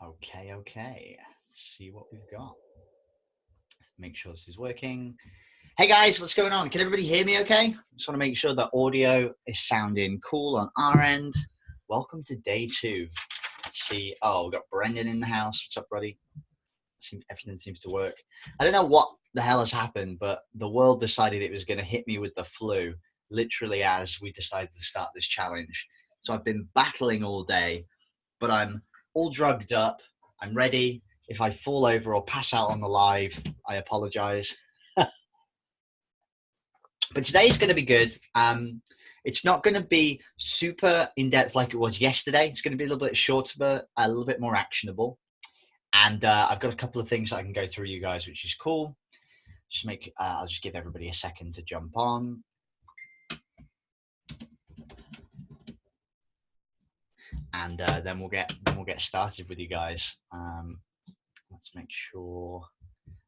Okay. Let's see what we've got. Make sure this is working. Hey guys, what's going on? Can everybody hear me okay? Just want to make sure the audio is sounding cool on our end. Welcome to day 2. Let's see. Oh, we've got Brendan in the house. What's up, buddy? Everything seems to work. I don't know what the hell has happened, but the world decided it was going to hit me with the flu, literally as we decided to start this challenge. So I've been battling all day, but I'm all drugged up. I'm ready. If I fall over or pass out on the live, I apologize. But today's going to be good. It's not going to be super in-depth like it was yesterday. It's going to be a little bit shorter, but a little bit more actionable. And I've got a couple of things I can go through you guys, which is cool. I'll just give everybody a second to jump on. And then we'll get started with you guys. Let's make sure.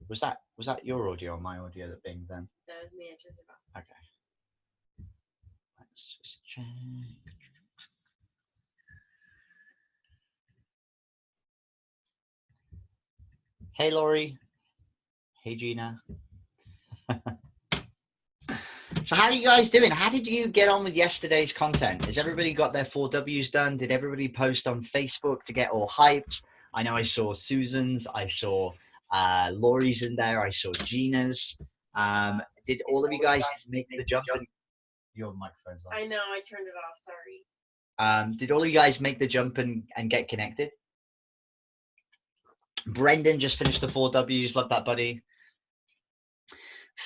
Was that your audio or my audio that binged then? That was me. I turned it off. Okay. Let's just check. Hey, Laurie. Hey, Gina. So how are you guys doing? How did you get on with yesterday's content? Has everybody got their 4Ws done? Did everybody post on Facebook to get all hyped? I know I saw Susan's. I saw Laurie's in there. I saw Gina's. Did all of you guys make the jump? Your microphone's on. I know. I turned it off. Sorry. Did all of you guys make the jump and get connected? Brendan just finished the 4Ws. Love that, buddy.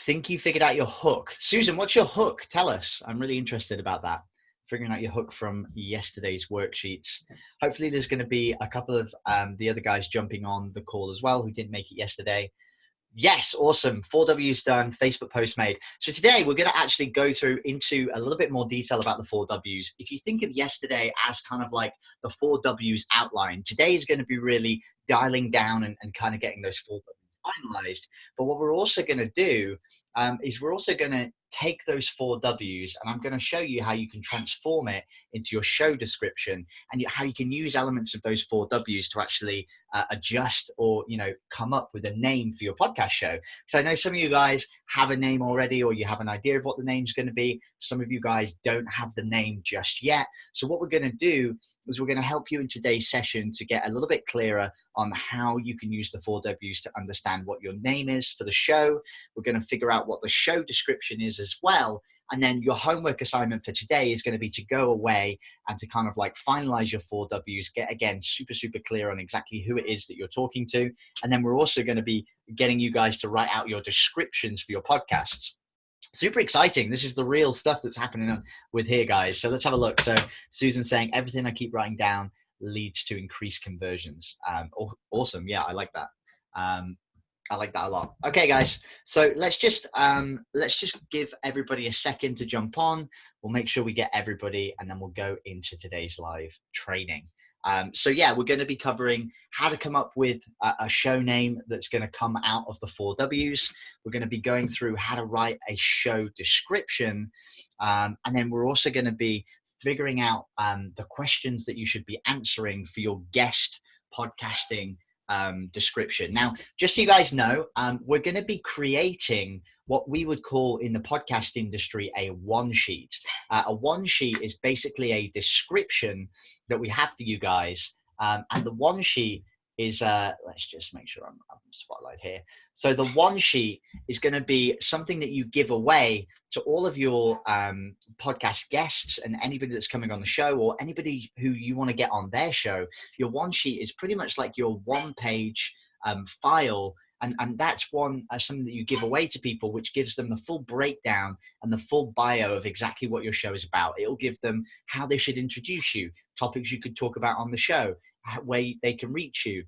Think you figured out your hook. Susan, what's your hook? Tell us. I'm really interested about that. Figuring out your hook from yesterday's worksheets. Hopefully there's going to be a couple of the other guys jumping on the call as well who didn't make it yesterday. Yes, awesome. 4Ws done, Facebook post made. So today we're going to actually go through into a little bit more detail about the 4Ws. If you think of yesterday as kind of like the 4Ws outline, today is going to be really dialing down and kind of getting those 4Ws finalized. But what we're also going to do is we're also going to take those 4Ws and I'm going to show you how you can transform it into your show description and how you can use elements of those 4Ws to actually adjust or come up with a name for your podcast show. So I know some of you guys have a name already or you have an idea of what the name's going to be. Some of you guys don't have the name just yet. So what we're going to do is we're going to help you in today's session to get a little bit clearer on how you can use the 4Ws to understand what your name is for the show. We're going to figure out what the show description is as well. And then your homework assignment for today is going to be to go away and to kind of like finalize your 4Ws, get again super clear on exactly who it is that you're talking to. And then we're also going to be getting you guys to write out your descriptions for your podcasts. Super exciting. This is the real stuff that's happening with here, guys. So let's have a look. So Susan's saying everything I keep writing down leads to increased conversions. Awesome. Yeah, I like that. I like that a lot. Okay, guys. So let's just give everybody a second to jump on. We'll make sure we get everybody, and then we'll go into today's live training. So yeah, we're going to be covering how to come up with a show name that's going to come out of the 4Ws. We're going to be going through how to write a show description, and then we're also going to be figuring out the questions that you should be answering for your guest podcasting description. Now, just so you guys know, we're going to be creating what we would call in the podcast industry a one sheet. A one sheet is basically a description that we have for you guys. And the one sheet is, let's just make sure I'm spotlight here. So the one sheet is going to be something that you give away to all of your podcast guests and anybody that's coming on the show or anybody who you want to get on their show. Your one sheet is pretty much like your one-page file. And that's something that you give away to people, which gives them the full breakdown and the full bio of exactly what your show is about. It'll give them how they should introduce you, topics you could talk about on the show, where they can reach you,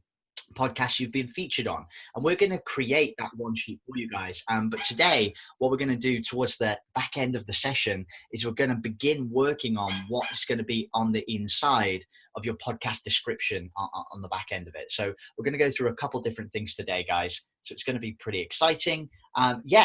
podcasts you've been featured on. And we're going to create that one sheet for you guys. But today, what we're going to do towards the back end of the session is we're going to begin working on what's going to be on the inside of your podcast description on the back end of it. So we're going to go through a couple different things today, guys. So it's going to be pretty exciting.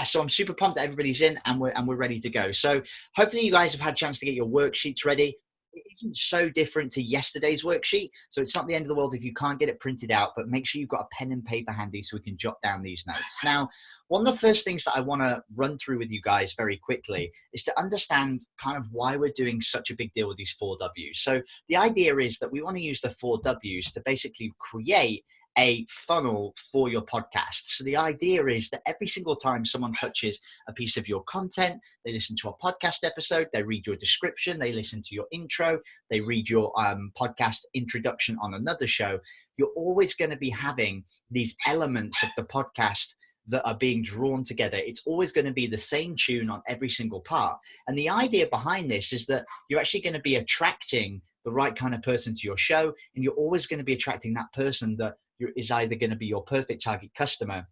So I'm super pumped that everybody's in and we're ready to go. So hopefully you guys have had a chance to get your worksheets ready. it isn't so different to yesterday's worksheet. So it's not the end of the world if you can't get it printed out, but make sure you've got a pen and paper handy so we can jot down these notes. Now, one of the first things that I want to run through with you guys very quickly is to understand kind of why we're doing such a big deal with these 4Ws. So the idea is that we want to use the 4Ws to basically create a funnel for your podcast. So the idea is that every single time someone touches a piece of your content, they listen to a podcast episode, they read your description, they listen to your intro, they read your podcast introduction on another show, you're always going to be having these elements of the podcast that are being drawn together. It's always going to be the same tune on every single part. And the idea behind this is that you're actually going to be attracting the right kind of person to your show, and you're always going to be attracting that person that is either going to be your perfect target customer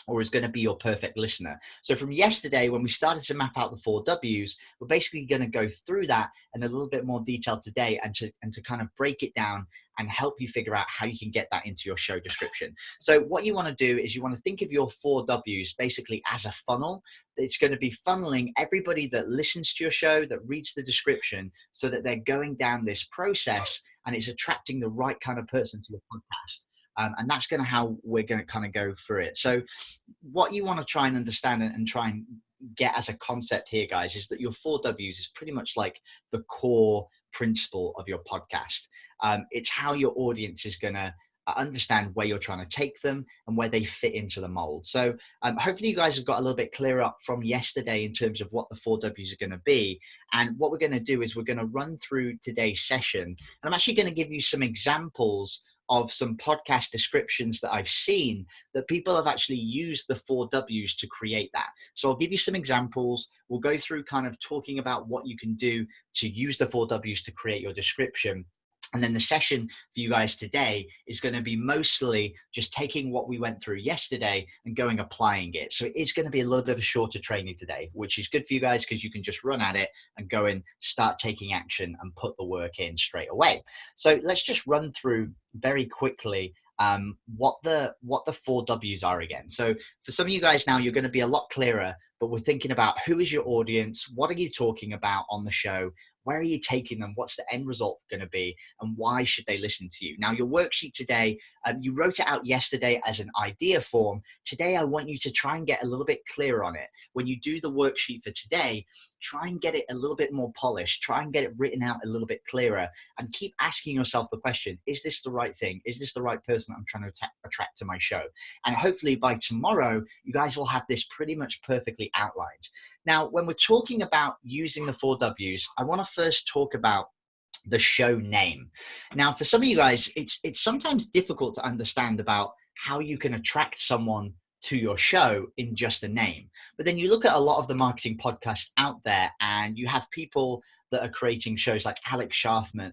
or is going to be your perfect listener. So from yesterday, when we started to map out the 4Ws, we're basically going to go through that in a little bit more detail today and to kind of break it down and help you figure out how you can get that into your show description. So what you want to do is you want to think of your 4Ws basically as a funnel. It's going to be funneling everybody that listens to your show, that reads the description, so that they're going down this process and it's attracting the right kind of person to your podcast. And that's going to how we're going to kind of go through it. So what you want to try and understand and try and get as a concept here, guys, is that your 4Ws is pretty much like the core principle of your podcast. It's how your audience is going to understand where you're trying to take them and where they fit into the mold. So hopefully you guys have got a little bit clearer up from yesterday in terms of what the 4Ws are going to be. And what we're going to do is we're going to run through today's session. And I'm actually going to give you some examples of some podcast descriptions that I've seen that people have actually used the 4Ws to create that. So I'll give you some examples. We'll go through kind of talking about what you can do to use the 4Ws to create your description. And then the session for you guys today is going to be mostly just taking what we went through yesterday and going applying it. So it is going to be a little bit of a shorter training today, which is good for you guys because you can just run at it and go and start taking action and put the work in straight away. So let's just run through very quickly what the 4Ws are again. So for some of you guys now, you're going to be a lot clearer, but we're thinking about who is your audience? What are you talking about on the show? Where are you taking them? What's the end result going to be? And why should they listen to you? Now, your worksheet today, you wrote it out yesterday as an idea form. Today, I want you to try and get a little bit clearer on it. When you do the worksheet for today, try and get it a little bit more polished. Try and get it written out a little bit clearer and keep asking yourself the question, is this the right thing? Is this the right person I'm trying to attract to my show? And hopefully by tomorrow, you guys will have this pretty much perfectly outlined. Now, when we're talking about using the 4Ws, I want to first talk about the show name. Now, for some of you guys, it's sometimes difficult to understand about how you can attract someone to your show in just a name. But then you look at a lot of the marketing podcasts out there and you have people that are creating shows like Alex Schaffman,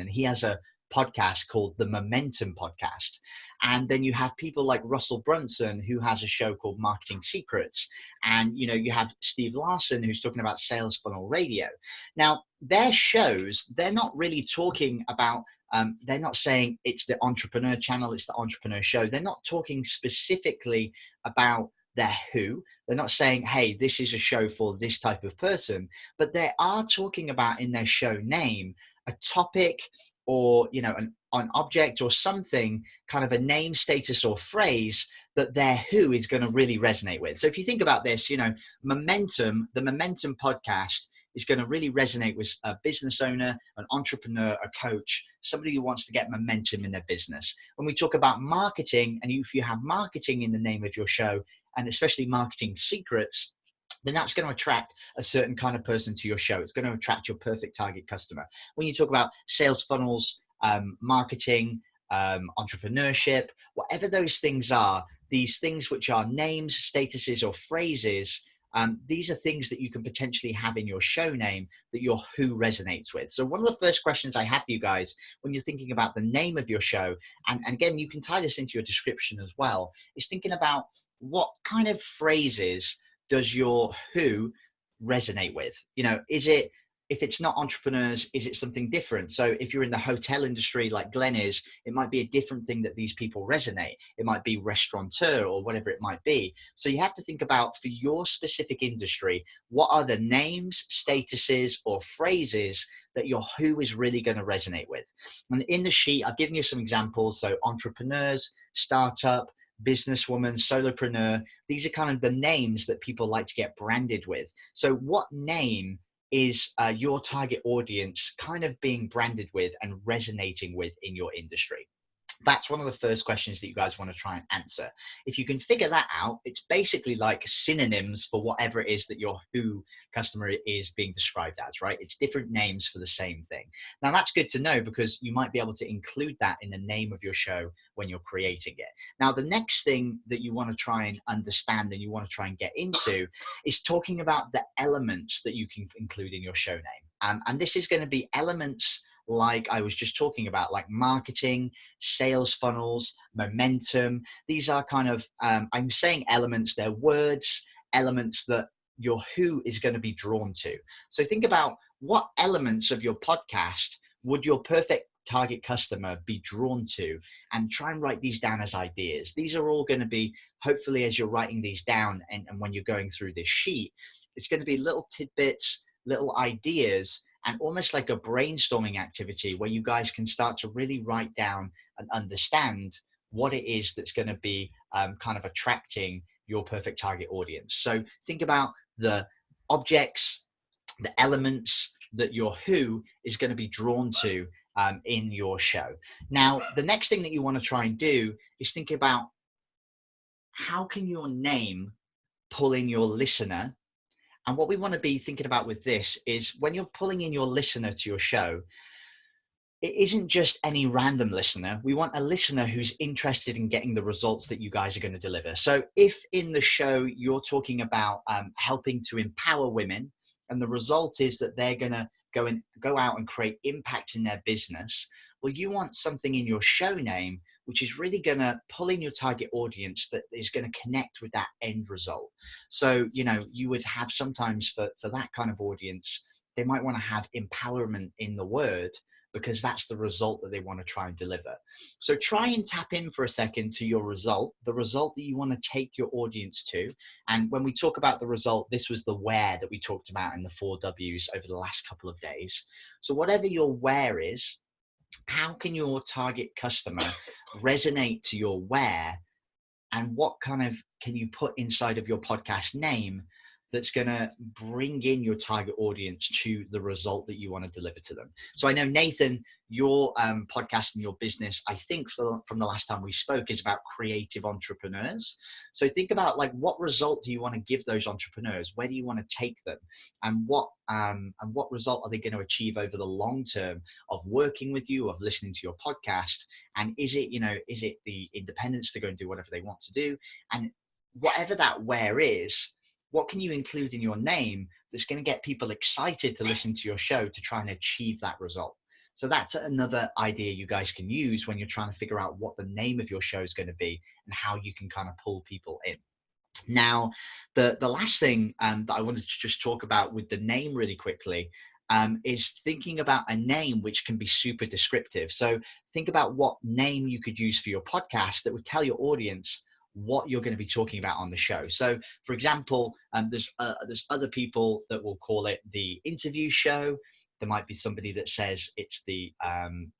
and he has a podcast called the Momentum Podcast. And then you have people like Russell Brunson, who has a show called Marketing Secrets. And, you have Steve Larsen, who's talking about Sales Funnel Radio. Now, their shows, they're not really talking about, they're not saying it's the entrepreneur channel, it's the entrepreneur show. They're not talking specifically about their who. They're not saying, hey, this is a show for this type of person, but they are talking about in their show name a topic or an object or something, kind of a name, status, or phrase that their who is going to really resonate with. So if you think about this, momentum, the Momentum Podcast is going to really resonate with a business owner, an entrepreneur, a coach, somebody who wants to get momentum in their business. When we talk about marketing, and if you have marketing in the name of your show, and especially Marketing Secrets, then that's going to attract a certain kind of person to your show. It's going to attract your perfect target customer. When you talk about sales funnels, marketing, entrepreneurship, whatever those things are, these things which are names, statuses, or phrases, these are things that you can potentially have in your show name that your who resonates with. So one of the first questions I have for you guys when you're thinking about the name of your show, and again, you can tie this into your description as well, is thinking about what kind of phrases does your who resonate with? Is it If it's not entrepreneurs, is it something different? So if you're in the hotel industry like Glenn is, it might be a different thing that these people resonate. It might be restaurateur or whatever it might be. So you have to think about, for your specific industry, what are the names, statuses, or phrases that your who is really going to resonate with. And in the sheet, I've given you some examples. So entrepreneurs, startup, businesswoman, solopreneur, these are kind of the names that people like to get branded with. So what name is your target audience kind of being branded with and resonating with in your industry? That's one of the first questions that you guys want to try and answer. If you can figure that out, it's basically like synonyms for whatever it is that your who customer is being described as, right? It's different names for the same thing. Now that's good to know, because you might be able to include that in the name of your show when you're creating it. Now, the next thing that you want to try and understand and you want to try and get into is talking about the elements that you can include in your show name. And this is going to be elements like I was just talking about, like marketing, sales funnels, momentum. These are kind of, I'm saying elements, they're words, elements that your who is going to be drawn to. So think about, what elements of your podcast would your perfect target customer be drawn to, and try and write these down as ideas. These are all going to be, hopefully as you're writing these down and when you're going through this sheet, it's going to be little tidbits, little ideas, and almost like a brainstorming activity where you guys can start to really write down and understand what it is that's going to be kind of attracting your perfect target audience. So think about the objects, the elements that your who is going to be drawn to in your show. Now, the next thing that you want to try and do is think about, how can your name pull in your listener? And what we want to be thinking about with this is, when you're pulling in your listener to your show, it isn't just any random listener. We want a listener who's interested in getting the results that you guys are going to deliver. So if in the show you're talking about helping to empower women, and the result is that they're going to go out and create impact in their business, well, you want something in your show name which is really going to pull in your target audience, that is going to connect with that end result. So, you would have sometimes for that kind of audience, they might want to have empowerment in the word, because that's the result that they want to try and deliver. So try and tap in for a second to your result, the result that you want to take your audience to. And when we talk about the result, this was the where that we talked about in the 4 W's over the last couple of days. So whatever your where is, how can your target customer resonate to your where, and what kind of can you put inside of your podcast name that's going to bring in your target audience to the result that you want to deliver to them? So I know, Nathan, your podcast and your business, I think from the last time we spoke, is about creative entrepreneurs. So think about, like, what result do you want to give those entrepreneurs? Where do you want to take them? And what result are they going to achieve over the long term of working with you, of listening to your podcast? And is it the independence to go and do whatever they want to do? And whatever that where is, what can you include in your name that's going to get people excited to listen to your show to try and achieve that result? So that's another idea you guys can use when you're trying to figure out what the name of your show is going to be and how you can kind of pull people in. Now, the last thing that I wanted to just talk about with the name really quickly is thinking about a name which can be super descriptive. So think about what name you could use for your podcast that would tell your audience what you're going to be talking about on the show. So for example, there's other people that will call it the interview show. There might be somebody that says it's the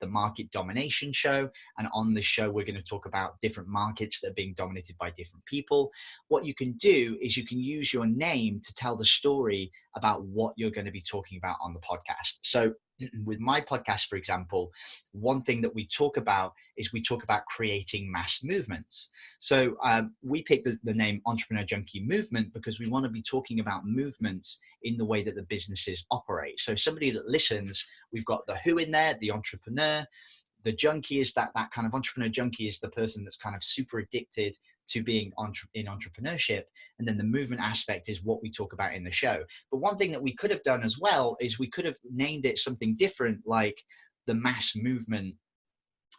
market domination show. And on this show, we're going to talk about different markets that are being dominated by different people. What you can do is you can use your name to tell the story about what you're going to be talking about on the podcast. So with my podcast, for example, one thing that we talk about is we talk about creating mass movements. So we picked the name Entrepreneur Junkie Movement because we want to be talking about movements in the way that the businesses operate. So somebody that listens, we've got the who in there, the entrepreneur. The junkie is that kind of entrepreneur junkie is the person that's kind of super addicted to being in entrepreneurship. And then the movement aspect is what we talk about in the show. But one thing that we could have done as well is we could have named it something different, like the mass movement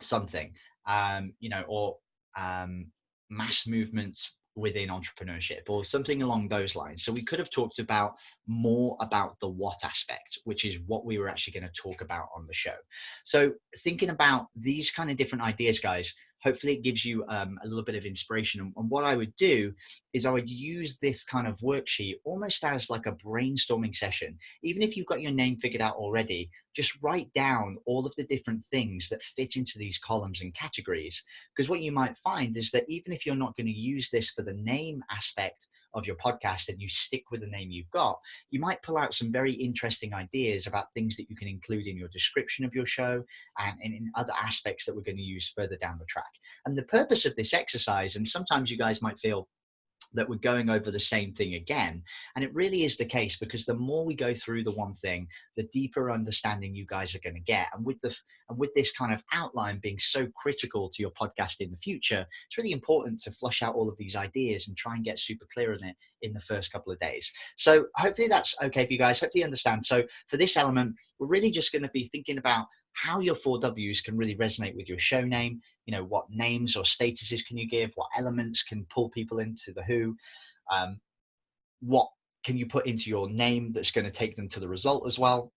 something, or mass movements within entrepreneurship or something along those lines. So we could have talked about more about the what aspect, which is what we were actually going to talk about on the show. So thinking about these kind of different ideas, guys, hopefully it gives you a little bit of inspiration. And what I would do is I would use this kind of worksheet almost as like a brainstorming session. Even if you've got your name figured out already, just write down all of the different things that fit into these columns and categories. Because what you might find is that even if you're not going to use this for the name aspect of your podcast and you stick with the name you've got, you might pull out some very interesting ideas about things that you can include in your description of your show and in other aspects that we're going to use further down the track. And the purpose of this exercise, and sometimes you guys might feel that we're going over the same thing again. And it really is the case, because the more we go through the one thing, the deeper understanding you guys are going to get. And with this kind of outline being so critical to your podcast in the future, it's really important to flush out all of these ideas and try and get super clear on it in the first couple of days. So hopefully that's okay for you guys. Hopefully you understand. So for this element, we're really just going to be thinking about how your 4Ws can really resonate with your show name. You know, what names or statuses can you give? What elements can pull people into the who? What can you put into your name that's going to take them to the result as well?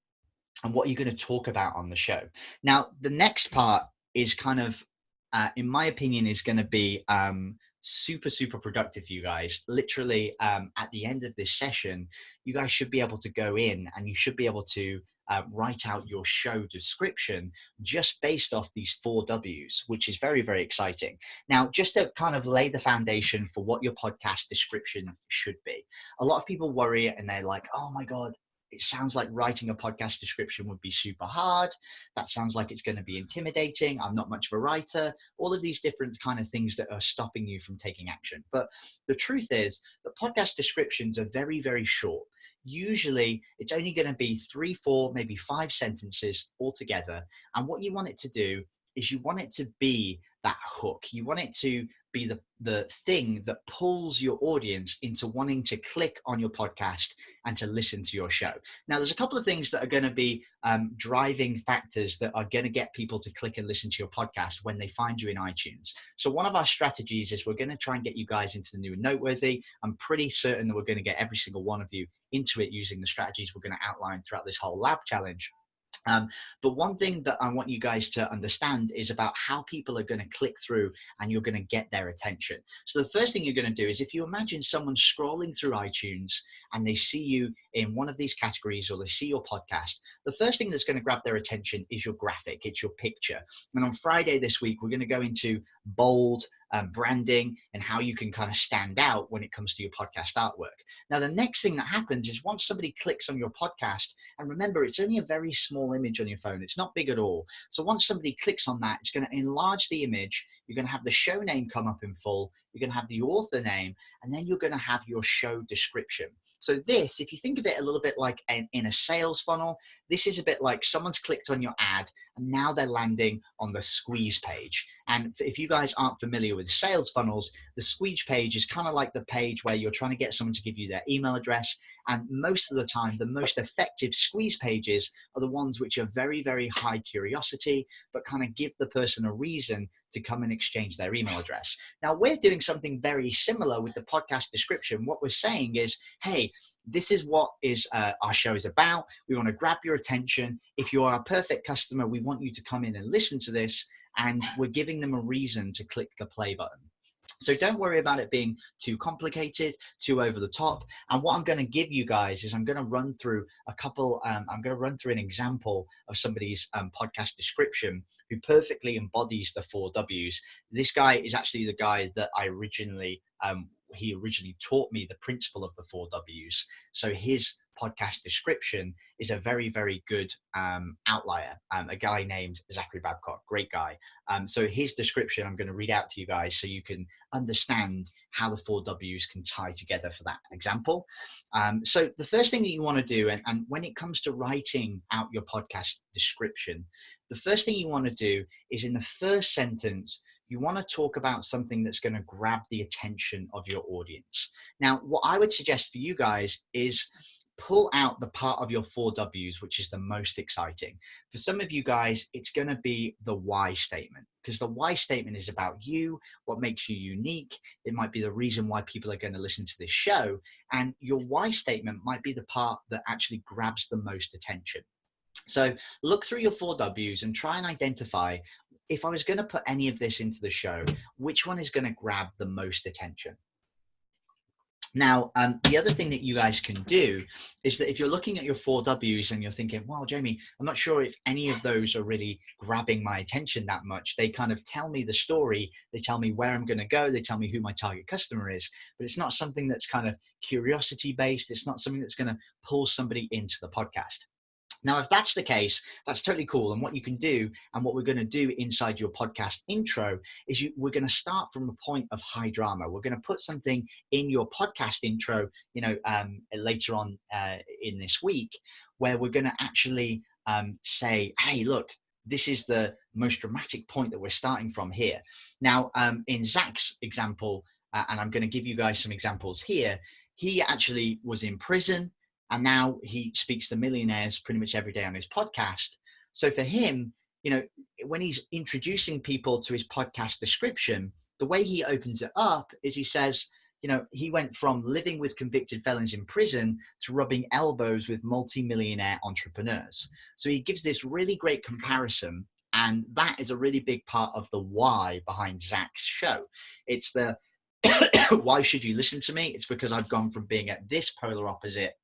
And what are you going to talk about on the show? Now, the next part is kind of, in my opinion, is going to be super, super productive for you guys. Literally, at the end of this session, you guys should be able to go in and you should be able to write out your show description just based off these 4Ws, which is very, very exciting. Now, just to kind of lay the foundation for what your podcast description should be. A lot of people worry and they're like, oh my God, it sounds like writing a podcast description would be super hard. That sounds like it's going to be intimidating. I'm not much of a writer. All of these different kind of things that are stopping you from taking action. But the truth is that podcast descriptions are very, very short. Usually it's only going to be 3, 4, maybe 5 sentences altogether. And what you want it to do is you want it to be that hook. You want it to be the thing that pulls your audience into wanting to click on your podcast and to listen to your show. Now, there's a couple of things that are going to be driving factors that are going to get people to click and listen to your podcast when they find you in iTunes. So one of our strategies is we're going to try and get you guys into the new and noteworthy. I'm pretty certain that we're going to get every single one of you into it using the strategies we're going to outline throughout this whole lab challenge. But one thing that I want you guys to understand is about how people are going to click through and you're going to get their attention. So the first thing you're going to do is, if you imagine someone scrolling through iTunes and they see you in one of these categories or they see your podcast, the first thing that's going to grab their attention is your graphic, it's your picture. And on Friday this week, we're going to go into bold branding and how you can kind of stand out when it comes to your podcast artwork. Now, the next thing that happens is once somebody clicks on your podcast, and remember, it's only a very small image on your phone. It's not big at all. So once somebody clicks on that, it's going to enlarge the image. You're going to have the show name come up in full. You're going to have the author name, and then you're going to have your show description. So this, if you think of it a little bit like in a sales funnel, this is a bit like someone's clicked on your ad and now they're landing on the squeeze page. And if you guys aren't familiar with sales funnels, the squeeze page is kind of like the page where you're trying to get someone to give you their email address. And most of the time, the most effective squeeze pages are the ones which are very, very high curiosity, but kind of give the person a reason to come and exchange their email address. Now, we're doing something very similar with the podcast description. What we're saying is, hey, this is what our show is about. We want to grab your attention. If you are a perfect customer, we want you to come in and listen to this, and we're giving them a reason to click the play button. So don't worry about it being too complicated, too over the top. And what I'm going to give you guys is I'm going to run through an example of somebody's podcast description who perfectly embodies the 4Ws. This guy is actually the guy that he originally taught me the principle of the 4Ws. So his podcast description is a very, very good outlier. A guy named Zachary Babcock, great guy. So his description, I'm going to read out to you guys so you can understand how the 4Ws can tie together for that example. So the first thing that you want to do, and when it comes to writing out your podcast description, the first thing you want to do is in the first sentence, you want to talk about something that's going to grab the attention of your audience. Now, what I would suggest for you guys is pull out the part of your 4Ws, which is the most exciting. For some of you guys, it's going to be the why statement, because the why statement is about you, what makes you unique. It might be the reason why people are going to listen to this show. And your why statement might be the part that actually grabs the most attention. So look through your 4Ws and try and identify, if I was going to put any of this into the show, which one is going to grab the most attention? Now, the other thing that you guys can do is that if you're looking at your 4Ws and you're thinking, well, Jamie, I'm not sure if any of those are really grabbing my attention that much. They kind of tell me the story. They tell me where I'm going to go. They tell me who my target customer is, but it's not something that's kind of curiosity based. It's not something that's going to pull somebody into the podcast. Now, if that's the case, that's totally cool. And what you can do, and what we're going to do inside your podcast intro, is we're going to start from a point of high drama. We're going to put something in your podcast intro, later on in this week, where we're going to actually say, hey, look, this is the most dramatic point that we're starting from here. Now, in Zach's example, and I'm going to give you guys some examples here, he actually was in prison. And now he speaks to millionaires pretty much every day on his podcast. So for him, when he's introducing people to his podcast description, the way he opens it up is he says, he went from living with convicted felons in prison to rubbing elbows with multi-millionaire entrepreneurs. So he gives this really great comparison. And that is a really big part of the why behind Zach's show. It's the why should you listen to me? It's because I've gone from being at this polar opposite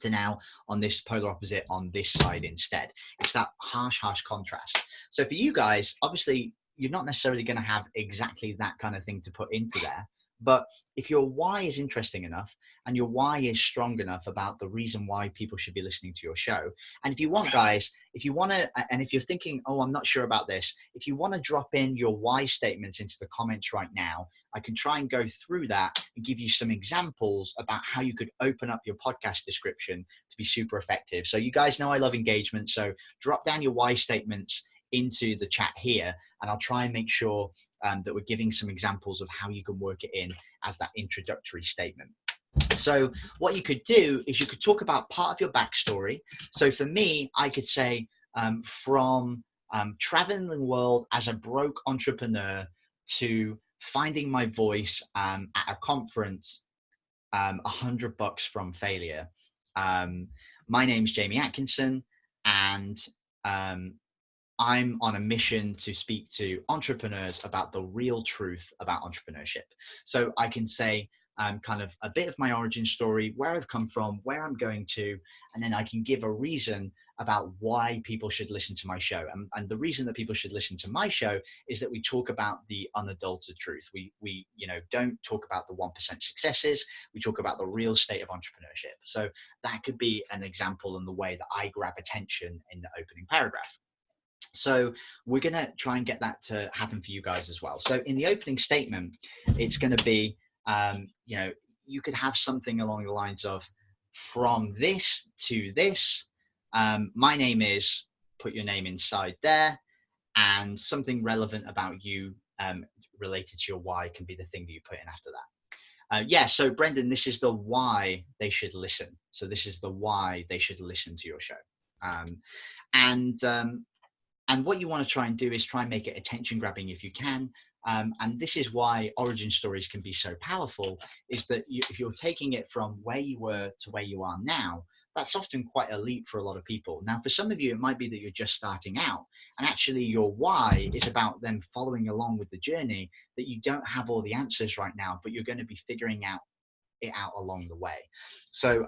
to now on this polar opposite on this side instead. It's that harsh contrast. So for you guys, obviously, you're not necessarily going to have exactly that kind of thing to put into there. But if your why is interesting enough and your why is strong enough about the reason why people should be listening to your show, and if you want, guys, if you want to, and if you're thinking, oh, I'm not sure about this, if you want to drop in your why statements into the comments right now, I can try and go through that and give you some examples about how you could open up your podcast description to be super effective. So you guys know I love engagement. So drop down your why statements into the chat here, and I'll try and make sure that we're giving some examples of how you can work it in as that introductory statement. So what you could do is you could talk about part of your backstory. So for me, I could say from traveling the world as a broke entrepreneur to finding my voice at a conference, $100 from failure. My name's Jamie Atkinson, and I'm on a mission to speak to entrepreneurs about the real truth about entrepreneurship. So I can say kind of a bit of my origin story, where I've come from, where I'm going to, and then I can give a reason about why people should listen to my show. And the reason that people should listen to my show is that we talk about the unadulterated truth. We don't talk about the 1% successes. We talk about the real state of entrepreneurship. So that could be an example in the way that I grab attention in the opening paragraph. So we're going to try and get that to happen for you guys as well. So in the opening statement, it's going to be, you could have something along the lines of, from this to this, my name is, put your name inside there, and something relevant about you related to your why can be the thing that you put in after that. So Brendan, this is the why they should listen. So this is the why they should listen to your show. And what you want to try and do is try and make it attention grabbing if you can. And this is why origin stories can be so powerful, is that if you're taking it from where you were to where you are now, that's often quite a leap for a lot of people. Now, for some of you, it might be that you're just starting out, and actually your why is about them following along with the journey, that you don't have all the answers right now, but you're going to be figuring it out along the way. So,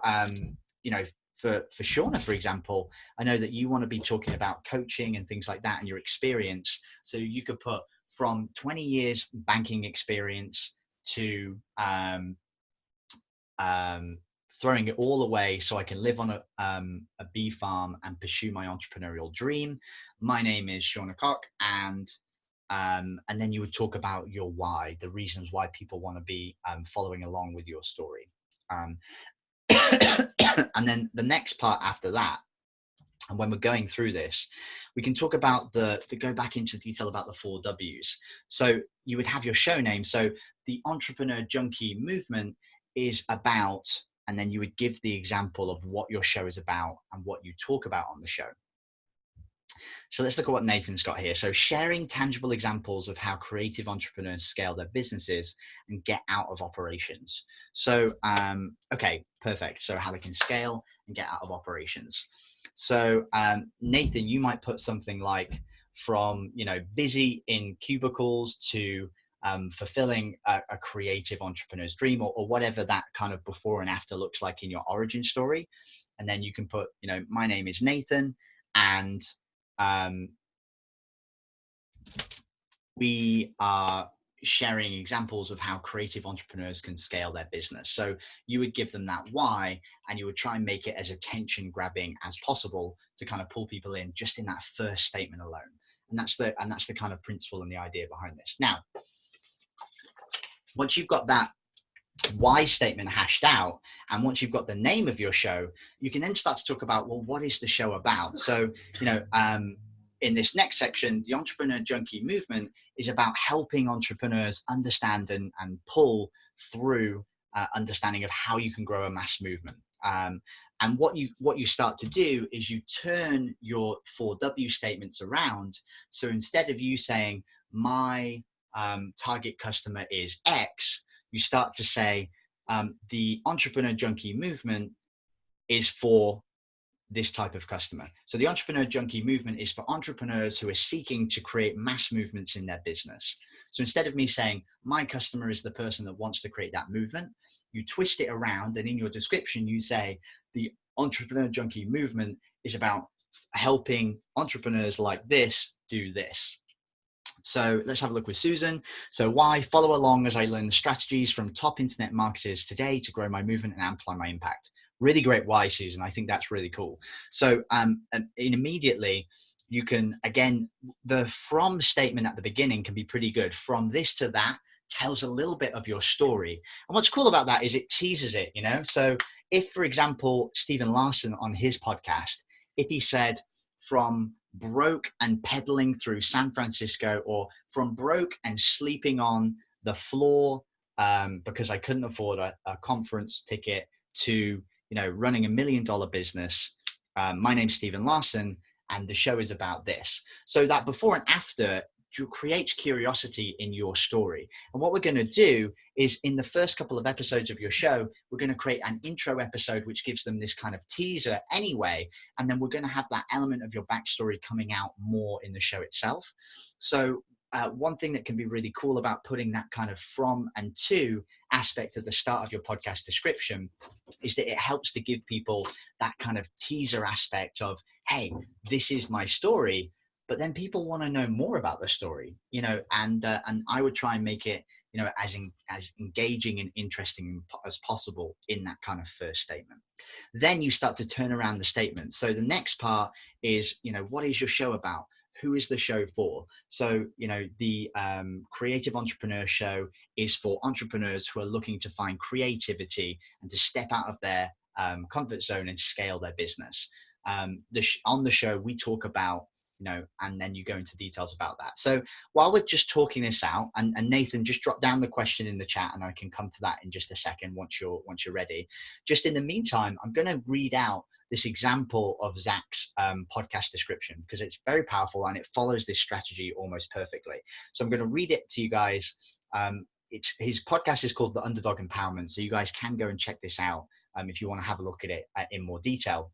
for Shauna, for example, I know that you want to be talking about coaching and things like that and your experience. So you could put from 20 years banking experience to throwing it all away so I can live on a bee farm and pursue my entrepreneurial dream. My name is Shauna Cock, and then you would talk about your why, the reasons why people want to be following along with your story. And then the next part after that, and when we're going through this, we can talk about go back into detail about the 4Ws. So you would have your show name. So the Entrepreneur Junkie movement is about and then you would give the example of what your show is about and what you talk about on the show. So let's look at what Nathan's got here. So sharing tangible examples of how creative entrepreneurs scale their businesses and get out of operations. So, okay, perfect. So how they can scale and get out of operations. So Nathan, you might put something like from, busy in cubicles to fulfilling a creative entrepreneur's dream, or whatever that kind of before and after looks like in your origin story. And then you can put, my name is Nathan, and we are sharing examples of how creative entrepreneurs can scale their business. So you would give them that why, and you would try and make it as attention grabbing as possible to kind of pull people in just in that first statement alone. And that's the kind of principle and the idea behind this. Now, once you've got that why statement hashed out, and once you've got the name of your show, you can then start to talk about, well, what is the show about? So, in this next section, the Entrepreneur Junkie movement is about helping entrepreneurs understand and pull through understanding of how you can grow a mass movement. And what you start to do is you turn your 4W statements around. So instead of you saying, my target customer is X, you start to say, the Entrepreneur Junkie movement is for this type of customer. So the Entrepreneur Junkie movement is for entrepreneurs who are seeking to create mass movements in their business. So instead of me saying, my customer is the person that wants to create that movement, you twist it around, and in your description, you say, the Entrepreneur Junkie movement is about helping entrepreneurs like this do this. So let's have a look with Susan. So why? Follow along as I learn the strategies from top internet marketers today to grow my movement and amplify my impact. Really great why, Susan. I think that's really cool. So and immediately you can, again, the from statement at the beginning can be pretty good. From this to that tells a little bit of your story. And what's cool about that is it teases it, So if, for example, Stephen Larsen on his podcast, if he said from broke and pedaling through San Francisco, or from broke and sleeping on the floor because I couldn't afford a conference ticket, to running $1 million business. My name's Stephen Larsen, and the show is about this. So that before and after creates curiosity in your story. And what we're going to do is, in the first couple of episodes of your show, we're going to create an intro episode which gives them this kind of teaser anyway, and then we're going to have that element of your backstory coming out more in the show itself. So one thing that can be really cool about putting that kind of from and to aspect at the start of your podcast description is that it helps to give people that kind of teaser aspect of, hey, this is my story. But then people want to know more about the story, and I would try and make it, as engaging and interesting as possible in that kind of first statement. Then you start to turn around the statement. So the next part is, what is your show about? Who is the show for? So, the Creative Entrepreneur Show is for entrepreneurs who are looking to find creativity and to step out of their comfort zone and scale their business. On the show, we talk about, and then you go into details about that. So while we're just talking this out, and Nathan, just drop down the question in the chat, and I can come to that in just a second once you're ready. Just in the meantime, I'm going to read out this example of Zach's podcast description, because it's very powerful and it follows this strategy almost perfectly. So I'm going to read it to you guys. His podcast is called The Underdog Empowerment. So you guys can go and check this out if you want to have a look at it in more detail.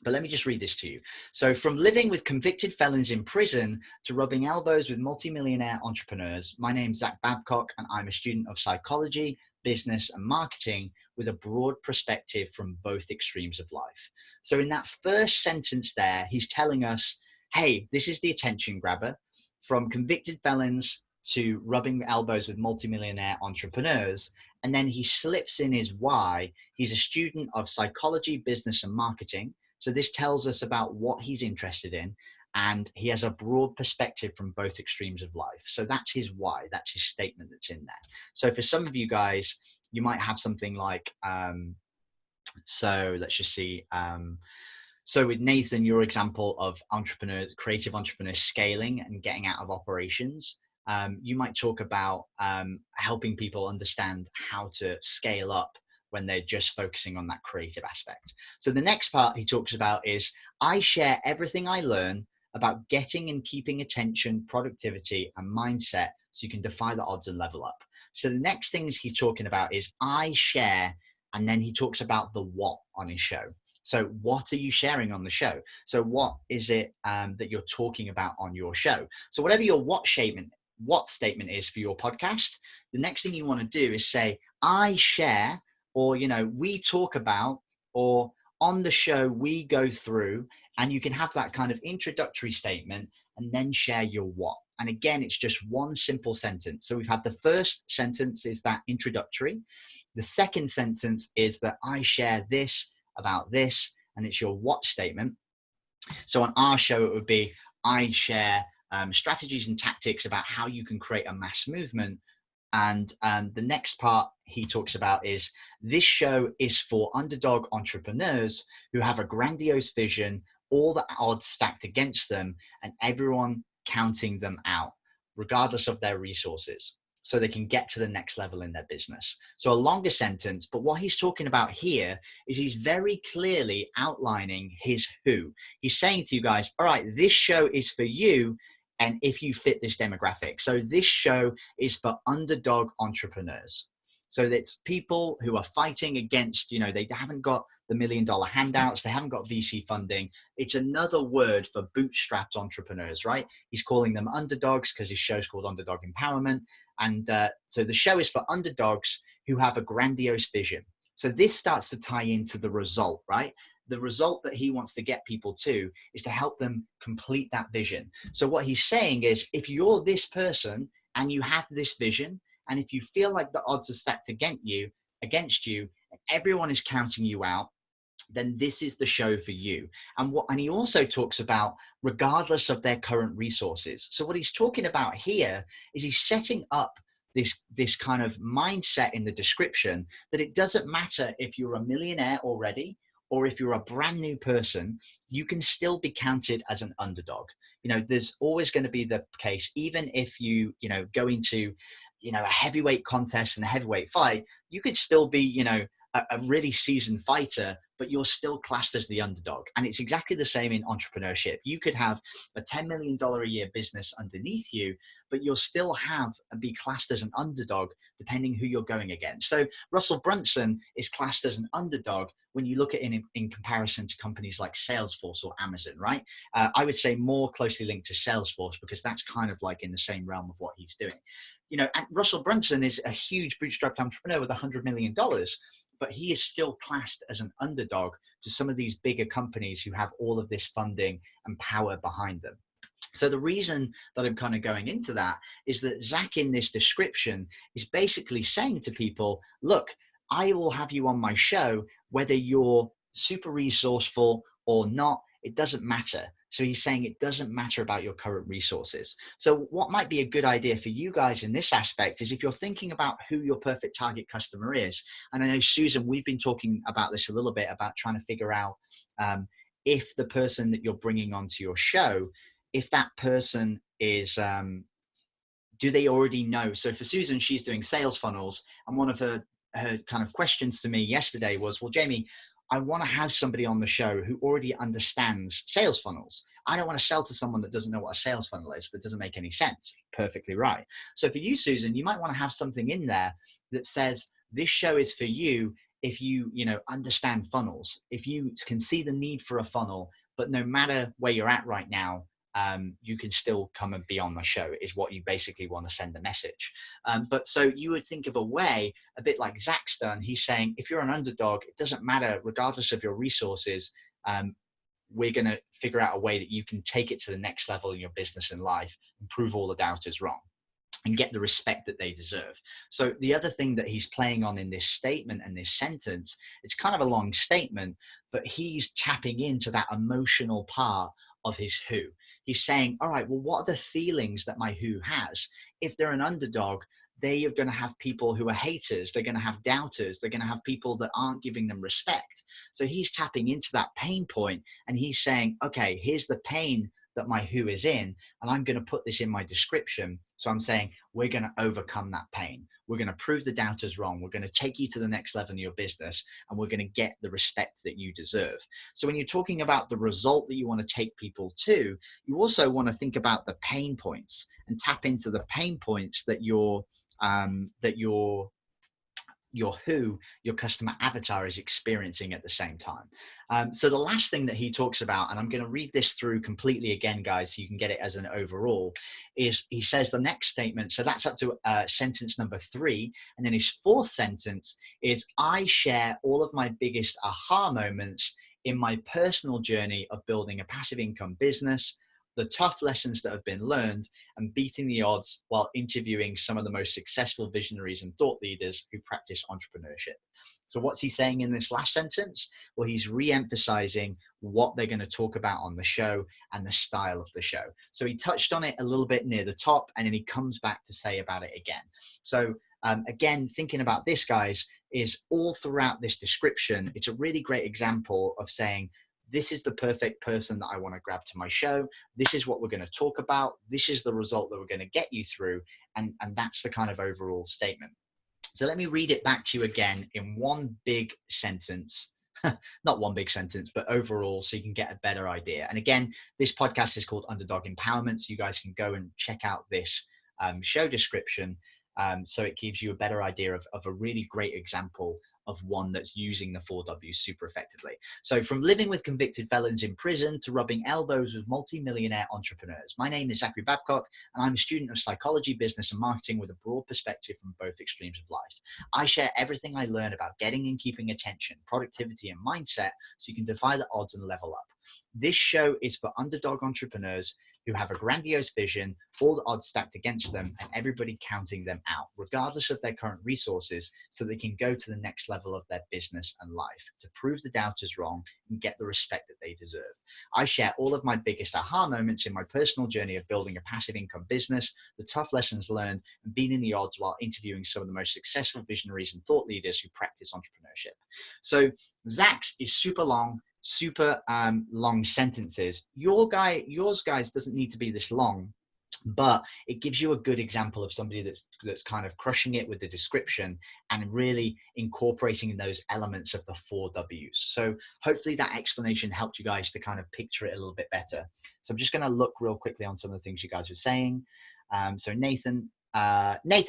But let me just read this to you. So, from living with convicted felons in prison to rubbing elbows with multimillionaire entrepreneurs, my name's Zach Babcock, and I'm a student of psychology, business, and marketing with a broad perspective from both extremes of life. So in that first sentence there, he's telling us, hey, this is the attention grabber. From convicted felons to rubbing elbows with multimillionaire entrepreneurs. And then he slips in his why. He's a student of psychology, business, and marketing. So this tells us about what he's interested in, and he has a broad perspective from both extremes of life. So that's his why, that's his statement that's in there. So for some of you guys, you might have something like, so let's just see. So with Nathan, your example of creative entrepreneurs scaling and getting out of operations, you might talk about helping people understand how to scale up when they're just focusing on that creative aspect. So the next part he talks about is, I share everything I learn about getting and keeping attention, productivity, and mindset so you can defy the odds and level up. So the next things he's talking about is I share, and then he talks about the what on his show. So what are you sharing on the show? So what is it that you're talking about on your show? So whatever your what statement is for your podcast, the next thing you want to do is say, I share, or, we talk about, or on the show we go through, and you can have that kind of introductory statement and then share your what. And again, it's just one simple sentence. So we've had the first sentence is that introductory. The second sentence is that I share this about this, and it's your what statement. So on our show, it would be, I share strategies and tactics about how you can create a mass movement. And the next part he talks about is, this show is for underdog entrepreneurs who have a grandiose vision, all the odds stacked against them, and everyone counting them out, regardless of their resources, so they can get to the next level in their business. So a longer sentence, but what he's talking about here is he's very clearly outlining his who. He's saying to you guys, all right, this show is for you, and if you fit this demographic. So this show is for underdog entrepreneurs. So that's people who are fighting against, they haven't got the $1 million handouts, they haven't got VC funding. It's another word for bootstrapped entrepreneurs, right? He's calling them underdogs because his show's called Underdog Empowerment. And so the show is for underdogs who have a grandiose vision. So this starts to tie into the result, right? The result that he wants to get people to is to help them complete that vision. So what he's saying is, if you're this person and you have this vision, and if you feel like the odds are stacked against you, and everyone is counting you out, then this is the show for you. And he also talks about regardless of their current resources. So what he's talking about here is he's setting up this kind of mindset in the description that it doesn't matter if you're a millionaire already or if you're a brand new person, you can still be counted as an underdog. There's always going to be the case, even if you go into a heavyweight contest and a heavyweight fight, you could still be a really seasoned fighter, but you're still classed as the underdog. And it's exactly the same in entrepreneurship. You could have a $10 million a year business underneath you, but you'll still be classed as an underdog depending who you're going against. So Russell Brunson is classed as an underdog when you look at it in comparison to companies like Salesforce or Amazon, right? I would say more closely linked to Salesforce because that's kind of like in the same realm of what he's doing. And Russell Brunson is a huge bootstrapped entrepreneur with $100 million, but he is still classed as an underdog to some of these bigger companies who have all of this funding and power behind them. So the reason that I'm kind of going into that is that Zach in this description is basically saying to people, look, I will have you on my show, whether you're super resourceful or not, it doesn't matter. So he's saying it doesn't matter about your current resources. So what might be a good idea for you guys in this aspect is if you're thinking about who your perfect target customer is, and I know, Susan, we've been talking about this a little bit about trying to figure out if the person that you're bringing onto your show, if that person is, do they already know? So for Susan, she's doing sales funnels. And one of her kind of questions to me yesterday was, well, Jamie, I want to have somebody on the show who already understands sales funnels. I don't want to sell to someone that doesn't know what a sales funnel is. That doesn't make any sense. Perfectly right. So for you, Susan, you might want to have something in there that says this show is for you if you understand funnels, if you can see the need for a funnel, but no matter where you're at right now, you can still come and be on my show is what you basically want to send a message. But so you would think of a way, a bit like Zach's done. He's saying, if you're an underdog, it doesn't matter, regardless of your resources, we're going to figure out a way that you can take it to the next level in your business and life and prove all the doubters wrong and get the respect that they deserve. So the other thing that he's playing on in this statement and this sentence, it's kind of a long statement, but he's tapping into that emotional part of his who. He's saying, all right, well, what are the feelings that my who has? If they're an underdog, they are going to have people who are haters. They're going to have doubters. They're going to have people that aren't giving them respect. So he's tapping into that pain point and he's saying, okay, here's the pain that my who is in, and I'm going to put this in my description. So I'm saying, we're going to overcome that pain. We're going to prove the doubters wrong. We're going to take you to the next level in your business, and we're going to get the respect that you deserve. So when you're talking about the result that you want to take people to, you also want to think about the pain points and tap into the pain points that your customer avatar is experiencing at the same time. So the last thing that he talks about, and I'm going to read this through completely again, guys, so you can get it as an overall, is he says the next statement. So that's up to sentence number 3. And then his 4th sentence is, I share all of my biggest aha moments in my personal journey of building a passive income business, the tough lessons that have been learned, and beating the odds while interviewing some of the most successful visionaries and thought leaders who practice entrepreneurship. So what's he saying in this last sentence? Well, he's re-emphasizing what they're going to talk about on the show and the style of the show. So he touched on it a little bit near the top, and then he comes back to say about it again. So again, thinking about this, guys, is all throughout this description, it's a really great example of saying, this is the perfect person that I want to grab to my show. This is what we're going to talk about. This is the result that we're going to get you through. And that's the kind of overall statement. So let me read it back to you again in one big sentence. Not one big sentence, but overall, so you can get a better idea. And again, this podcast is called Underdog Empowerment. So you guys can go and check out this show description. So it gives you a better idea of a really great example of one that's using the 4Ws super effectively. So from living with convicted felons in prison to rubbing elbows with multi-millionaire entrepreneurs. My name is Zachary Babcock, and I'm a student of psychology, business, and marketing with a broad perspective from both extremes of life. I share everything I learn about getting and keeping attention, productivity, and mindset so you can defy the odds and level up. This show is for underdog entrepreneurs who have a grandiose vision, all the odds stacked against them, and everybody counting them out, regardless of their current resources, so they can go to the next level of their business and life to prove the doubters wrong and get the respect that they deserve. I share all of my biggest aha moments in my personal journey of building a passive income business, the tough lessons learned, and beating the odds while interviewing some of the most successful visionaries and thought leaders who practice entrepreneurship. So Zach's is super long, super long sentences. Yours, guys, doesn't need to be this long, but it gives you a good example of somebody that's kind of crushing it with the description and really incorporating those elements of the 4Ws. So hopefully that explanation helped you guys to kind of picture it a little bit better. So I'm just going to look real quickly on some of the things you guys were saying. So Nathan,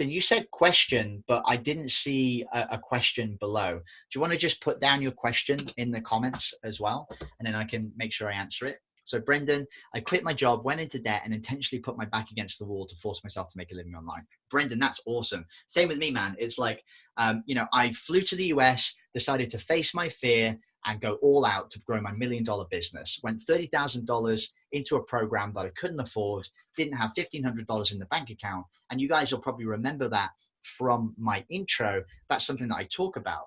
you said question, but I didn't see a question below. Do you want to just put down your question in the comments as well? And then I can make sure I answer it. So Brendan, I quit my job, went into debt, and intentionally put my back against the wall to force myself to make a living online. Brendan, that's awesome. Same with me, man. It's like, I flew to the US, decided to face my fear and go all out to grow my $1 million business. Went $30,000 into a program that I couldn't afford, didn't have $1,500 in the bank account. And you guys will probably remember that from my intro. That's something that I talk about.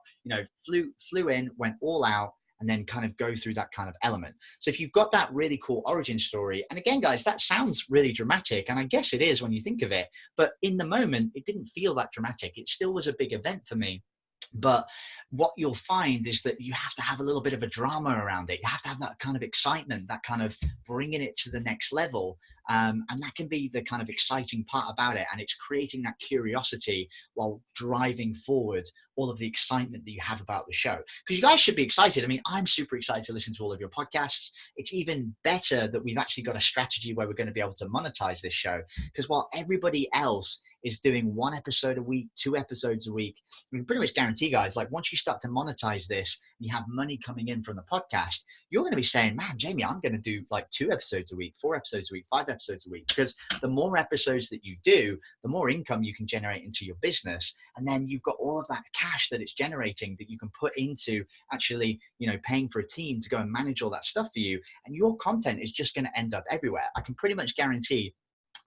Flew in, went all out, and then kind of go through that kind of element. So if you've got that really cool origin story, and again, guys, that sounds really dramatic, and I guess it is when you think of it, but in the moment, it didn't feel that dramatic. It still was a big event for me. But what you'll find is that you have to have a little bit of a drama around it. You have to have that kind of excitement, that kind of bringing it to the next level. And that can be the kind of exciting part about it. And it's creating that curiosity while driving forward all of the excitement that you have about the show. Because you guys should be excited. I mean, I'm super excited to listen to all of your podcasts. It's even better that we've actually got a strategy where we're going to be able to monetize this show. Because while everybody else is doing 1 episode a week, 2 episodes a week, I mean, pretty much guarantee, guys, like once you start to monetize this, you have money coming in from the podcast, you're going to be saying, man, Jamie, I'm going to do like 2 episodes a week, 4 episodes a week, 5 episodes a week. Because the more episodes that you do, the more income you can generate into your business. And then you've got all of that cash that it's generating that you can put into actually, paying for a team to go and manage all that stuff for you. And your content is just going to end up everywhere. I can pretty much guarantee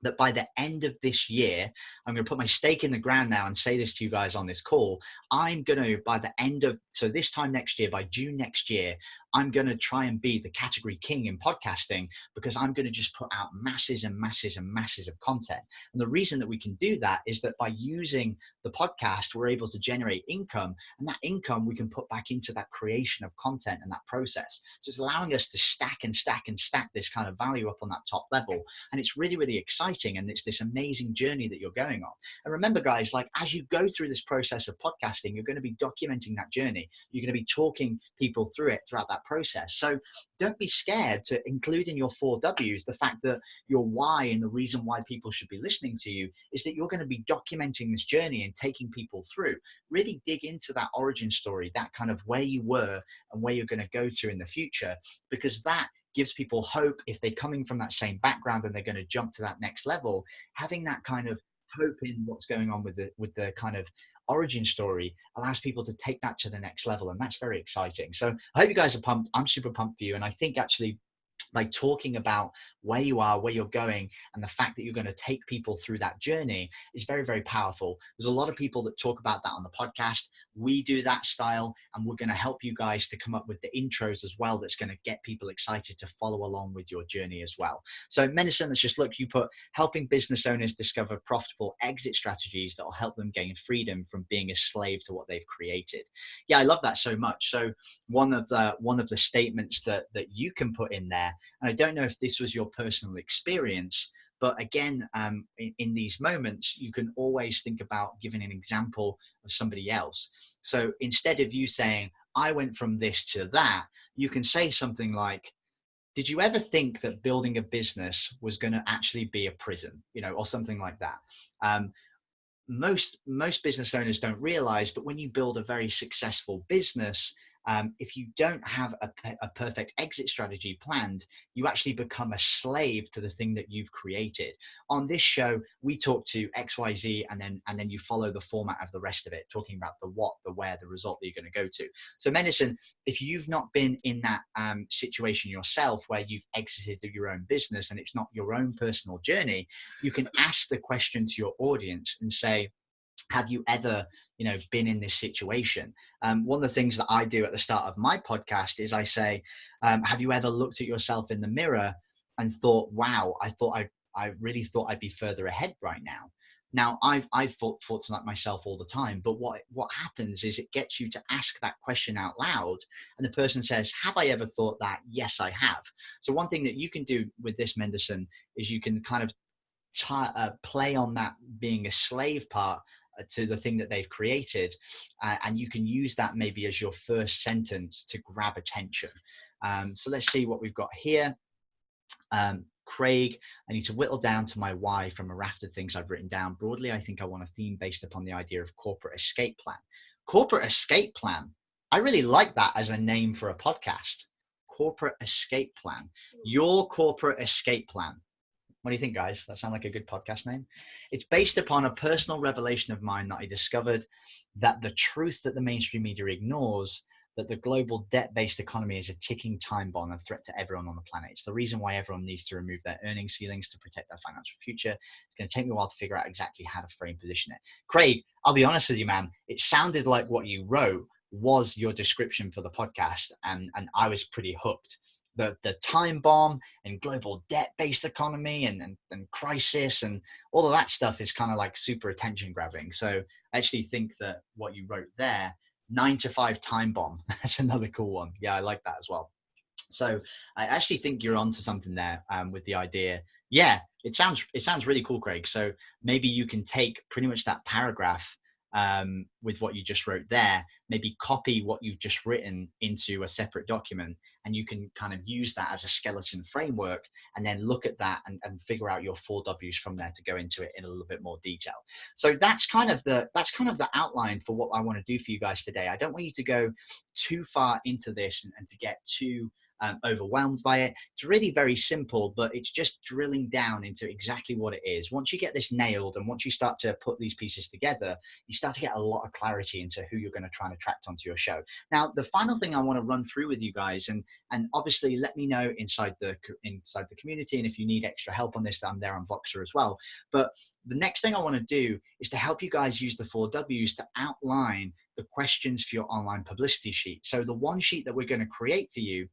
that by the end of this year, I'm going to put my stake in the ground now and say this to you guys on this call. I'm going to, so this time next year, by June next year, I'm going to try and be the category king in podcasting because I'm going to just put out masses and masses and masses of content. And the reason that we can do that is that by using the podcast, we're able to generate income, and that income we can put back into that creation of content and that process. So it's allowing us to stack and stack and stack this kind of value up on that top level. And it's really, really exciting. And it's this amazing journey that you're going on. And remember, guys, like as you go through this process of podcasting, you're going to be documenting that journey. You're going to be talking people through it throughout that process. So don't be scared to include in your 4 W's the fact that your why and the reason why people should be listening to you is that you're going to be documenting this journey and taking people through. Really dig into that origin story, that kind of where you were and where you're going to go to in the future, because that gives people hope if they're coming from that same background and they're going to jump to that next level. Having that kind of hope in what's going on with the kind of origin story allows people to take that to the next level, and that's very exciting. So I hope you guys are pumped. I'm super pumped for you, and I think actually by talking about where you are, where you're going, and the fact that you're going to take people through that journey is very, very powerful. There's a lot of people that talk about that on the podcast. We do that style, and we're going to help you guys to come up with the intros as well that's going to get people excited to follow along with your journey as well. So Medicine, let's just look, you put helping business owners discover profitable exit strategies that will help them gain freedom from being a slave to what they've created. Yeah, I love that so much. So one of the statements that you can put in there, and I don't know if this was your personal experience, but again, in these moments, you can always think about giving an example of somebody else. So instead of you saying, I went from this to that, you can say something like, did you ever think that building a business was going to actually be a prison, or something like that? Most business owners don't realize, but when you build a very successful business, if you don't have a perfect exit strategy planned, you actually become a slave to the thing that you've created. On this show, we talk to XYZ, and then you follow the format of the rest of it, talking about the what, the where, the result that you're going to go to. So Medicine, if you've not been in that situation yourself where you've exited your own business and it's not your own personal journey, you can ask the question to your audience and say, have you ever, been in this situation? One of the things that I do at the start of my podcast is I say, have you ever looked at yourself in the mirror and thought, wow, I really thought I'd be further ahead right now. Now, I've thought to like myself all the time, but what happens is it gets you to ask that question out loud, and the person says, have I ever thought that? Yes, I have. So one thing that you can do with this, Mendelssohn, is you can kind of play on that being a slave part to the thing that they've created, and you can use that maybe as your first sentence to grab attention. So let's see what we've got here. Craig, I need to whittle down to my why from a raft of things I've written down. Broadly, I think I want a theme based upon the idea of corporate escape plan. Corporate escape plan. I really like that as a name for a podcast. Corporate escape plan. Your corporate escape plan. What do you think, guys? That sound like a good podcast name? It's based upon a personal revelation of mine that I discovered that the truth that the mainstream media ignores, that the global debt-based economy is a ticking time bomb, a threat to everyone on the planet. It's the reason why everyone needs to remove their earning ceilings to protect their financial future. It's going to take me a while to figure out exactly how to frame position it. Craig, I'll be honest with you, man. It sounded like what you wrote was your description for the podcast, and I was pretty hooked. The time bomb and global debt-based economy and crisis and all of that stuff is kind of like super attention grabbing. So I actually think that what you wrote there, 9 to 5 time bomb, that's another cool one. Yeah, I like that as well. So I actually think you're onto something there with the idea. Yeah, it sounds really cool, Craig. So maybe you can take pretty much that paragraph with what you just wrote there, maybe copy what you've just written into a separate document, and you can kind of use that as a skeleton framework and then look at that and figure out your 4 W's from there to go into it in a little bit more detail. So that's kind of the outline for what I want to do for you guys today. I don't want you to go too far into this and to get too overwhelmed by it. It's really very simple, but it's just drilling down into exactly what it is. Once you get this nailed and once you start to put these pieces together, you start to get a lot of clarity into who you're going to try and attract onto your show. Now, the final thing I want to run through with you guys, and obviously let me know inside the community, and if you need extra help on this, I'm there on Voxer as well. But the next thing I want to do is to help you guys use the 4Ws to outline the questions for your online publicity sheet. So the one sheet that we're going to create for you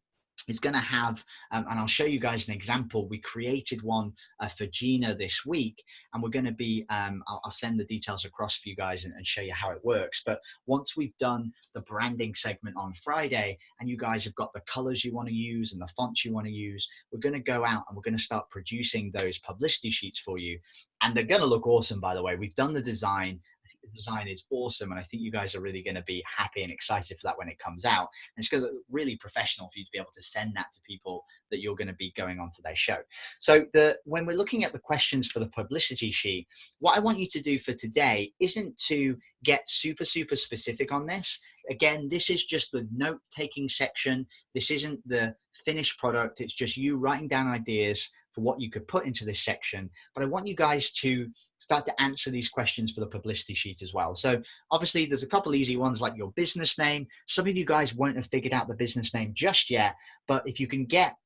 is going to have, and I'll show you guys an example. We created one for Gina this week, and we're going to be, I'll send the details across for you guys and show you how it works. But once we've done the branding segment on Friday, and you guys have got the colors you want to use and the fonts you want to use, we're going to go out and we're going to start producing those publicity sheets for you. And they're going to look awesome, by the way. We've done the design. The design is awesome, and I think you guys are really going to be happy and excited for that when it comes out. And it's going to look really professional for you to be able to send that to people that you're going to be going on to their show. So when we're looking at the questions for the publicity sheet, what I want you to do for today isn't to get super specific on this. Again, this is just the note-taking section. This isn't the finished product. It's just you writing down ideas for what you could put into this section. But I want you guys to start to answer these questions for the publicity sheet as well. So obviously there's a couple easy ones like your business name. Some of you guys won't have figured out the business name just yet, but if you can get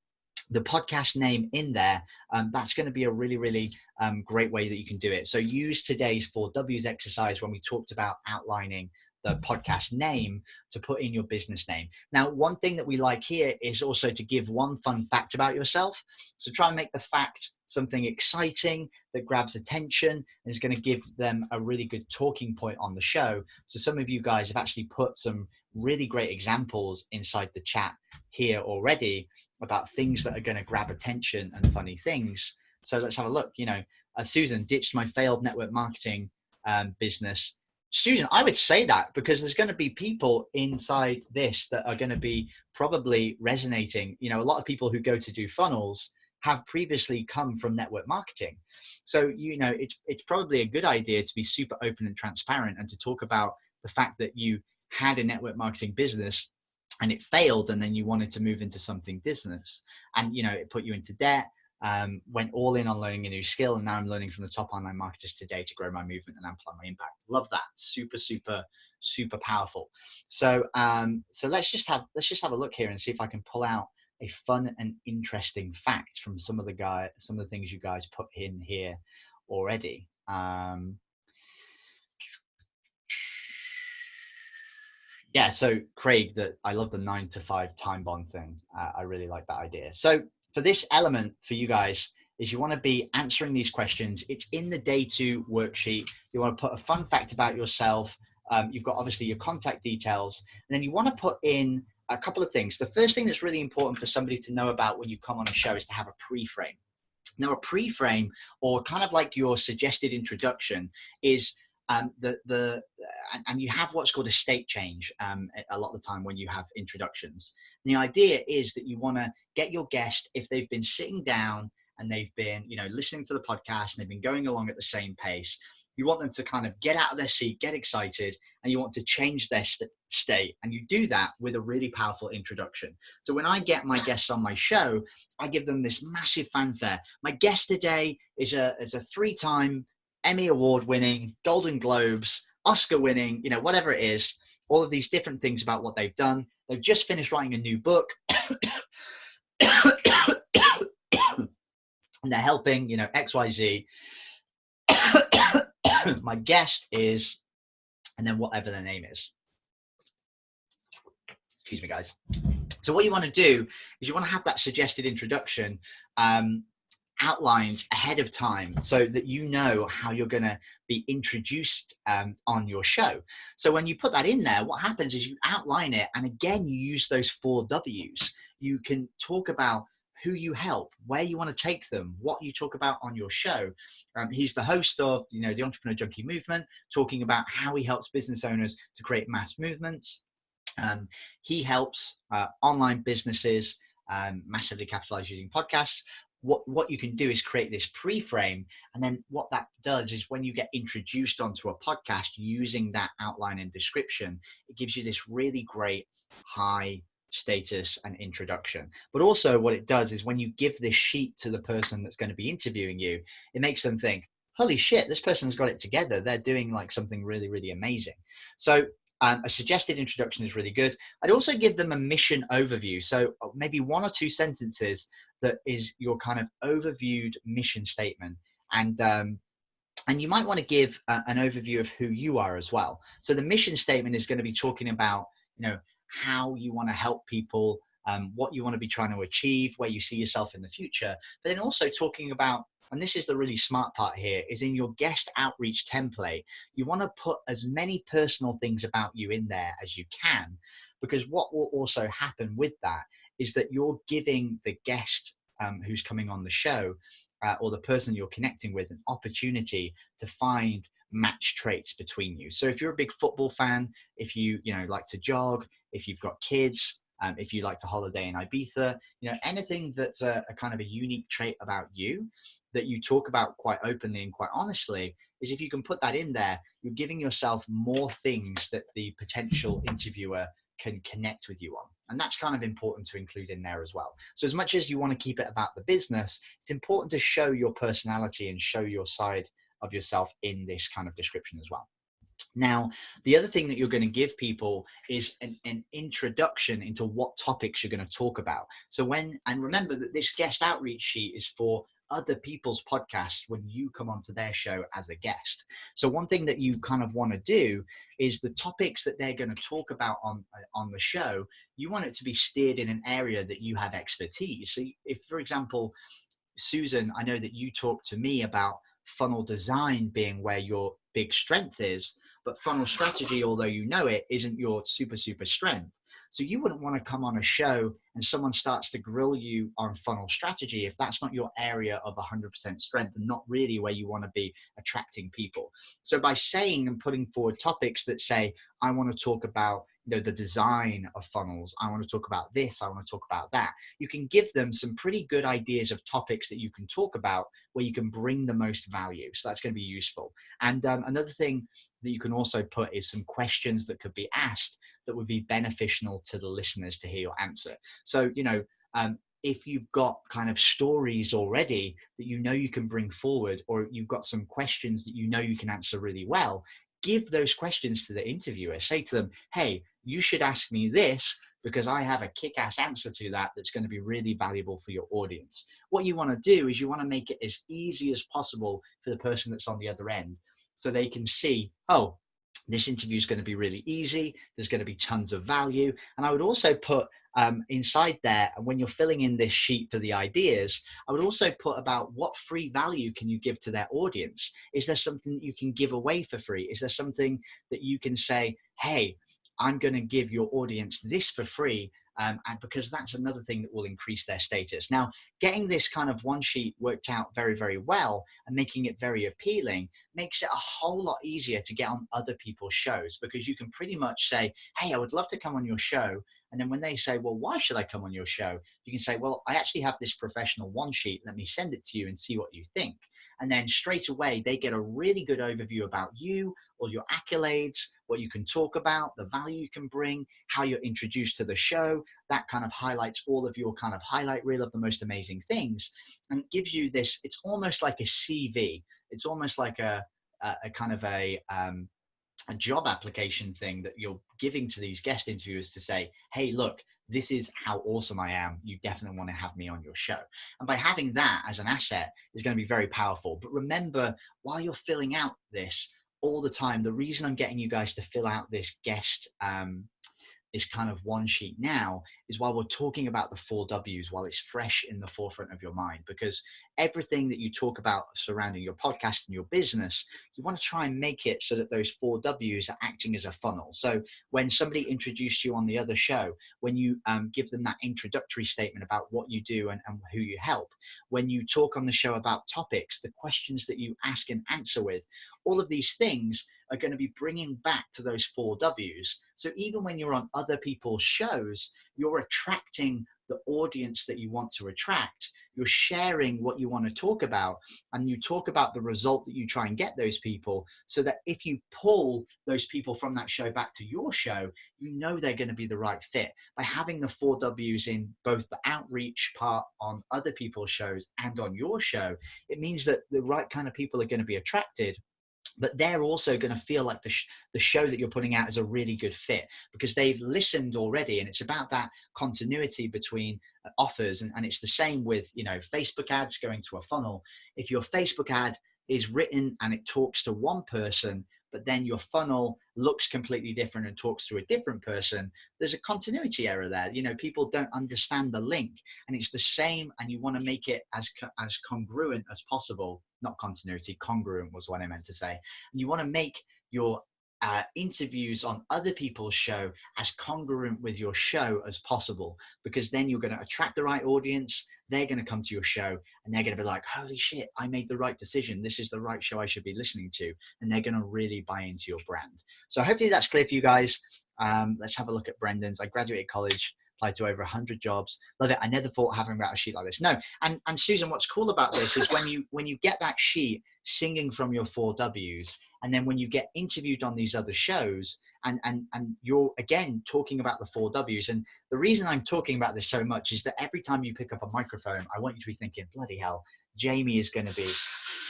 the podcast name in there, that's going to be a really great way that you can do it. So use today's 4Ws exercise when we talked about outlining the podcast name to put in your business name. Now, one thing that we like here is also to give one fun fact about yourself. So try and make the fact something exciting that grabs attention and is going to give them a really good talking point on the show. So some of you guys have actually put some really great examples inside the chat here already about things that are going to grab attention and funny things. So let's have a look. You know, Susan, ditched my failed network marketing business. Susan, I would say that because there's going to be people inside this that are going to be probably resonating. You know, a lot of people who go to do funnels have previously come from network marketing. So, you know, it's probably a good idea to be super open and transparent and to talk about the fact that you had a network marketing business and it failed, and then you wanted to move into something business, and, you know, it put you into debt. Went all in on learning a new skill, and now I'm learning from the top online marketers today to grow my movement and amplify my impact. Love that. Super powerful. So so let's just have a look here and see if I can pull out a fun and interesting fact from some of the things you guys put in here already. Yeah, so Craig, that I love the 9 to 5 time bond thing. I really like that idea. So for this element for you guys is you want to be answering these questions. It's in the day 2 worksheet. You want to put a fun fact about yourself. You've got obviously your contact details, and then you want to put in a couple of things. The first thing that's really important for somebody to know about when you come on a show is to have a pre-frame. Now, a pre-frame, or kind of like your suggested introduction, is and you have what's called a state change a lot of the time when you have introductions. And the idea is that you want to get your guest, if they've been sitting down and they've been, you know, listening to the podcast and they've been going along at the same pace, you want them to kind of get out of their seat, get excited, and you want to change their state. And you do that with a really powerful introduction. So when I get my guests on my show, I give them this massive fanfare. My guest today is a 3-time Emmy Award winning, Golden Globes, Oscar winning, you know, whatever it is, all of these different things about what they've done. They've just finished writing a new book. And they're helping, you know, XYZ. My guest is, and then whatever their name is. Excuse me, guys. So what you want to do is you want to have that suggested introduction outlined ahead of time so that you know how you're going to be introduced on your show. So when you put that in there, what happens is you outline it, and again you use those 4 W's. You can talk about who you help, where you want to take them, what you talk about on your show. He's the host of, you know, the Entrepreneur Junkie Movement, talking about how he helps business owners to create mass movements. He helps online businesses massively capitalize using podcasts. What you can do is create this pre-frame, and then what that does is when you get introduced onto a podcast using that outline and description, it gives you this really great high status, and introduction. But also what it does is when you give this sheet to the person that's going to be interviewing you, it makes them think, holy shit, this person's got it together. They're doing like something really, really amazing. So a suggested introduction is really good. I'd also give them a mission overview. So maybe 1 or 2 sentences that is your kind of overviewed mission statement. And you might want to give an overview of who you are as well. So the mission statement is going to be talking about, how you want to help people, what you want to be trying to achieve, where you see yourself in the future, but then also talking about, and this is the really smart part here, is in your guest outreach template, you want to put as many personal things about you in there as you can, because what will also happen with that is that you're giving the guest who's coming on the show or the person you're connecting with an opportunity to find match traits between you. So if you're a big football fan, if you like to jog, if you've got kids, if you like to holiday in Ibiza, anything that's a kind of a unique trait about you that you talk about quite openly and quite honestly, is if you can put that in there, you're giving yourself more things that the potential interviewer can connect with you on. And that's kind of important to include in there as well. So as much as you want to keep it about the business, it's important to show your personality and show your side of yourself in this kind of description as well. Now, the other thing that you're going to give people is an introduction into what topics you're going to talk about. So and remember that this guest outreach sheet is for other people's podcasts when you come onto their show as a guest. So one thing that you kind of want to do is the topics that they're going to talk about on the show, you want it to be steered in an area that you have expertise. So if, for example, Susan, I know that you talk to me about funnel design being where your big strength is, but funnel strategy, although you know it, isn't your super strength. So you wouldn't want to come on a show and someone starts to grill you on funnel strategy if that's not your area of 100% strength and not really where you want to be attracting people. So by saying and putting forward topics that say, I want to talk about the design of funnels, I want to talk about this, I want to talk about that, you can give them some pretty good ideas of topics that you can talk about where you can bring the most value. So that's going to be useful. And another thing that you can also put is some questions that could be asked that would be beneficial to the listeners to hear your answer. So, if you've got kind of stories already that you can bring forward, or you've got some questions that you can answer really well, give those questions to the interviewer. Say to them, hey, you should ask me this because I have a kick-ass answer to that that's going to be really valuable for your audience. What you want to do is you want to make it as easy as possible for the person that's on the other end so they can see, oh, this interview is going to be really easy. There's going to be tons of value. And I would also put inside there, and when you're filling in this sheet for the ideas, I would also put about what free value can you give to their audience? Is there something that you can give away for free? Is there something that you can say, hey, I'm going to give your audience this for free, and because that's another thing that will increase their status. Now, getting this kind of one sheet worked out very, very well and making it very appealing makes it a whole lot easier to get on other people's shows, because you can pretty much say, hey, I would love to come on your show. And then when they say, well, why should I come on your show? You can say, well, I actually have this professional one sheet. Let me send it to you and see what you think. And then straight away, they get a really good overview about you, all your accolades, what you can talk about, the value you can bring, how you're introduced to the show. That kind of highlights all of your kind of highlight reel of the most amazing things. And it gives you this, it's almost like a CV. It's almost like a kind of a job application thing that you're giving to these guest interviewers to say, hey, look, this is how awesome I am. You definitely want to have me on your show. And by having that as an asset is going to be very powerful. But remember, while you're filling out this all the time, the reason I'm getting you guys to fill out this guest, this kind of one sheet now, is while we're talking about the 4 W's, while it's fresh in the forefront of your mind, because everything that you talk about surrounding your podcast and your business, you want to try and make it so that those 4 W's are acting as a funnel. So when somebody introduced you on the other show, when you give them that introductory statement about what you do and who you help, when you talk on the show about topics, the questions that you ask and answer with, all of these things are going to be bringing back to those 4 W's. So even when you're on other people's shows, you're attracting the audience that you want to attract. You're sharing what you want to talk about, and you talk about the result that you try and get those people, so that if you pull those people from that show back to your show, you know they're going to be the right fit. By having the 4 W's in both the outreach part on other people's shows and on your show, it means that the right kind of people are going to be attracted, but they're also going to feel like the show that you're putting out is a really good fit because they've listened already. And it's about that continuity between offers. And it's the same with, Facebook ads going to a funnel. If your Facebook ad is written and it talks to one person, but then your funnel looks completely different and talks to a different person, there's a continuity error there. People don't understand the link, and it's the same. And you want to make it as congruent as possible. Not continuity, congruent was what I meant to say. And you want to make your interviews on other people's show as congruent with your show as possible, because then you're going to attract the right audience. They're going to come to your show and they're going to be like, holy shit, I made the right decision. This is the right show I should be listening to. And they're going to really buy into your brand. So hopefully that's clear for you guys. Let's have a look at Brendan's. I graduated college, applied to over 100 jobs. Love it. I never thought having about a sheet like this. No. And Susan, what's cool about this is when you get that sheet singing from your 4 W's, and then when you get interviewed on these other shows and you're again talking about the 4 W's. And the reason I'm talking about this so much is that every time you pick up a microphone, I want you to be thinking, bloody hell, Jamie is going to be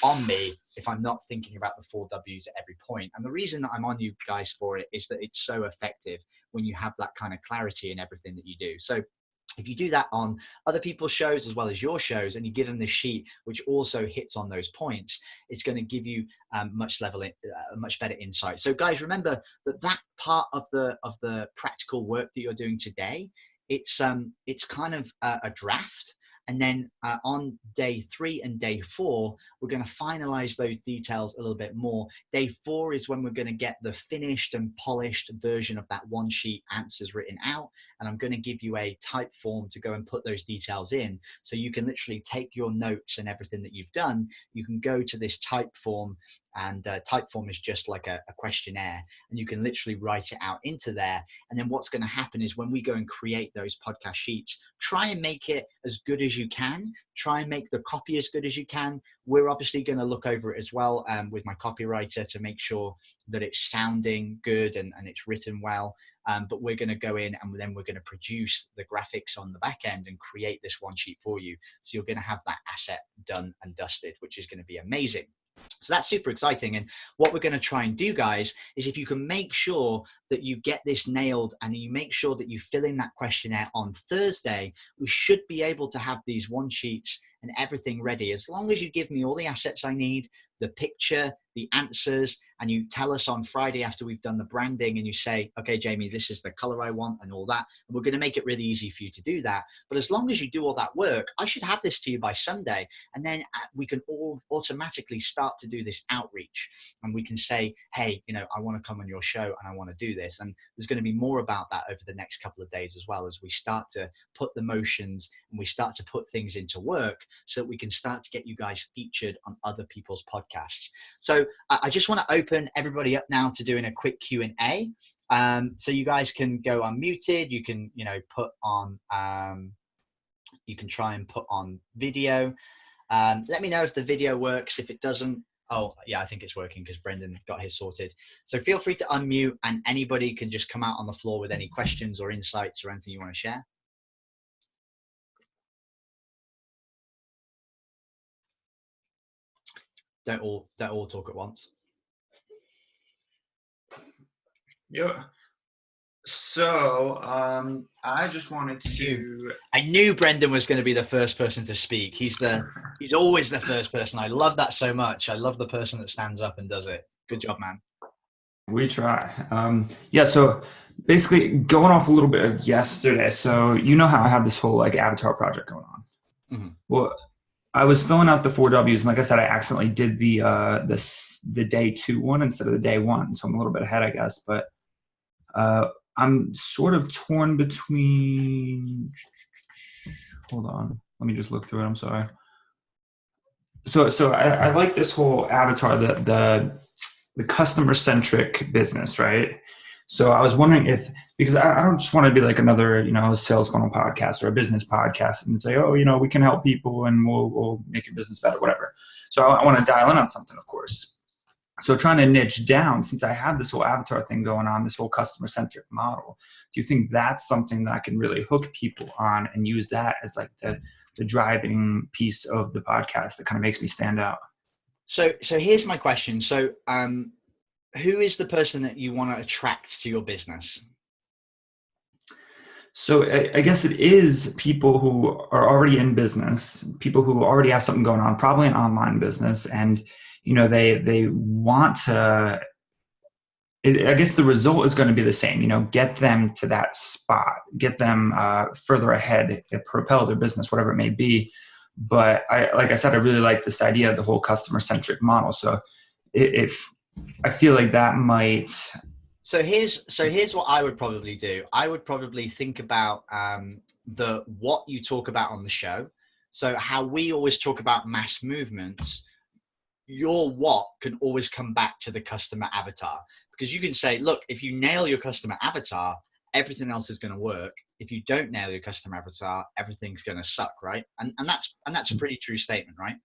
on me if I'm not thinking about the 4 W's at every point. And the reason that I'm on you guys for it is that it's so effective when you have that kind of clarity in everything that you do. So if you do that on other people's shows as well as your shows, and you give them this sheet which also hits on those points, it's going to give you much better insight. So guys, remember that part of the practical work that you're doing today, it's kind of a draft. And then on day 3 and day 4, we're going to finalize those details a little bit more. Day 4 is when we're going to get the finished and polished version of that one sheet answers written out. And I'm going to give you a type form to go and put those details in. So you can literally take your notes and everything that you've done. You can go to this type form, and type form is just like a questionnaire, and you can literally write it out into there. And then what's going to happen is when we go and create those podcast sheets, try and make it as good as you can. Try and make the copy as good as you can. We're obviously going to look over it as well with my copywriter to make sure that it's sounding good and it's written well. But we're going to go in and then we're going to produce the graphics on the back end and create this one sheet for you. So you're going to have that asset done and dusted, which is going to be amazing. So that's super exciting. And what we're going to try and do, guys, is if you can make sure that you get this nailed and you make sure that you fill in that questionnaire on Thursday, we should be able to have these one sheets and everything ready. As long as you give me all the assets I need, the picture, the answers, and you tell us on Friday after we've done the branding and you say, okay, Jamie, this is the color I want and all that. And we're going to make it really easy for you to do that. But as long as you do all that work, I should have this to you by Sunday. And then we can all automatically start to do this outreach. And we can say, hey, I want to come on your show and I want to do this. And there's going to be more about that over the next couple of days as well, as we start to put the motions and we start to put things into work so that we can start to get you guys featured on other people's podcasts. So I just want to open everybody up now to doing a quick Q&A. So you guys can go unmuted. You can, put on, you can try and put on video. Let me know if the video works. If it doesn't, oh yeah, I think it's working because Brendan got his sorted. So feel free to unmute and anybody can just come out on the floor with any questions or insights or anything you want to share. Don't all talk at once. Yeah. So I just wanted to. I knew Brendan was going to be the first person to speak. He's always the first person. I love that so much. I love the person that stands up and does it. Good job, man. We try. Yeah. So basically, going off a little bit of yesterday. So how I have this whole avatar project going on. Mm-hmm. Well, I was filling out the 4 W's, and like I said, I accidentally did the day 2 one instead of the day 1, so I'm a little bit ahead, I guess. But I'm sort of torn between. Hold on, let me just look through it. I'm sorry. So I like this whole avatar, the customer centric business, right? So I was wondering because I don't just want to be like another, a sales funnel podcast or a business podcast and say, oh, we can help people and we'll make your business better, whatever. So I want to dial in on something, of course. So trying to niche down, since I have this whole avatar thing going on, this whole customer-centric model, do you think that's something that I can really hook people on and use that as like the driving piece of the podcast that kind of makes me stand out? So here's my question. So who is the person that you want to attract to your business? So I guess it is people who are already in business, people who already have something going on, probably an online business, and they want to. I guess the result is going to be the same. Get them to that spot, get them further ahead, propel their business, whatever it may be. But like I said, I really like this idea of the whole customer-centric model. So if I feel like that might. So here's what I would probably do. I would probably think about what you talk about on the show. So how we always talk about mass movements, your what can always come back to the customer avatar, because you can say, look, if you nail your customer avatar, everything else is going to work. If you don't nail your customer avatar, everything's going to suck, right? And that's a pretty true statement, right?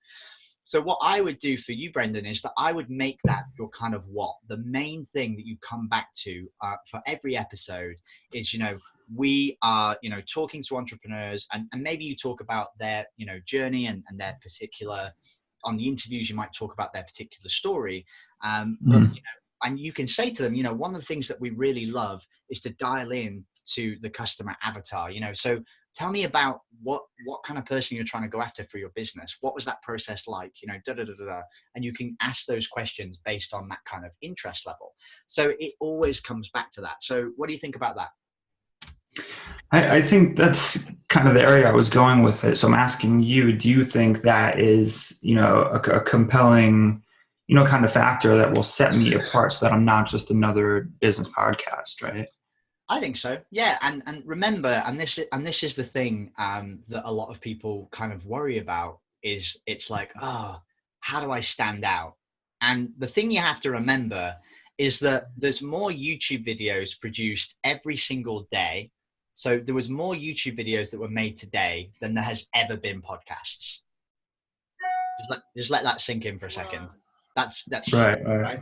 So what I would do for you, Brendan, is that I would make that your kind of what. The main thing that you come back to for every episode is, we are, talking to entrepreneurs, and maybe you talk about their, journey and their particular, on the interviews, you might talk about their particular story. But, and you can say to them, one of the things that we really love is to dial in to the customer avatar, so tell me about what kind of person you're trying to go after for your business. What was that process like? And you can ask those questions based on that kind of interest level. So it always comes back to that. So what do you think about that? I think that's kind of the area I was going with it. So I'm asking you, do you think that is, a compelling, kind of factor that will set me apart so that I'm not just another business podcast, right? I think so. Yeah. And remember, and this is the thing that a lot of people kind of worry about, is it's like, oh, how do I stand out? And the thing you have to remember is that there's more YouTube videos produced every single day. So there was more YouTube videos that were made today than there has ever been podcasts. Just let that sink in for a second. That's right.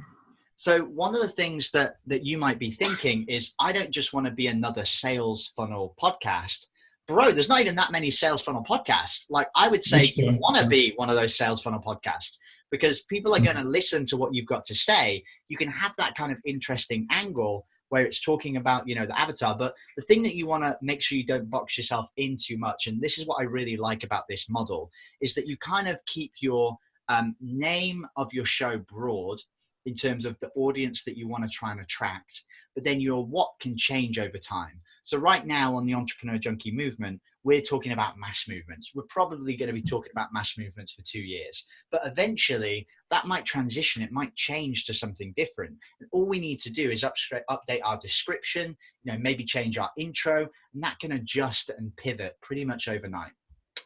So one of the things that you might be thinking is, I don't just want to be another sales funnel podcast. Bro, there's not even that many sales funnel podcasts. Like, I would say you want to be one of those sales funnel podcasts, because people are going to listen to what you've got to say. You can have that kind of interesting angle where it's talking about, the avatar. But the thing that you want to make sure you don't box yourself in too much, and this is what I really like about this model, is that you kind of keep your name of your show broad in terms of the audience that you want to try and attract, but then your what can change over time. So right now on the Entrepreneur Junkie movement, we're talking about mass movements. We're probably going to be talking about mass movements for 2 years, but eventually that might transition. It might change to something different. And all we need to do is update our description, maybe change our intro, and that can adjust and pivot pretty much overnight.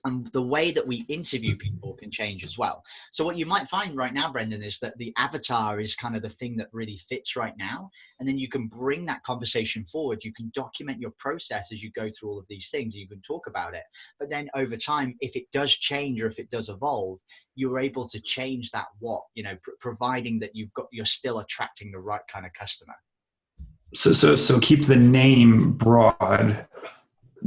And the way that we interview people can change as well. So what you might find right now, Brendan, is that the avatar is kind of the thing that really fits right now. And then you can bring that conversation forward. You can document your process as you go through all of these things. You can talk about it. But then over time, if it does change or if it does evolve, you're able to change that what, providing that you're still attracting the right kind of customer. So keep the name broad,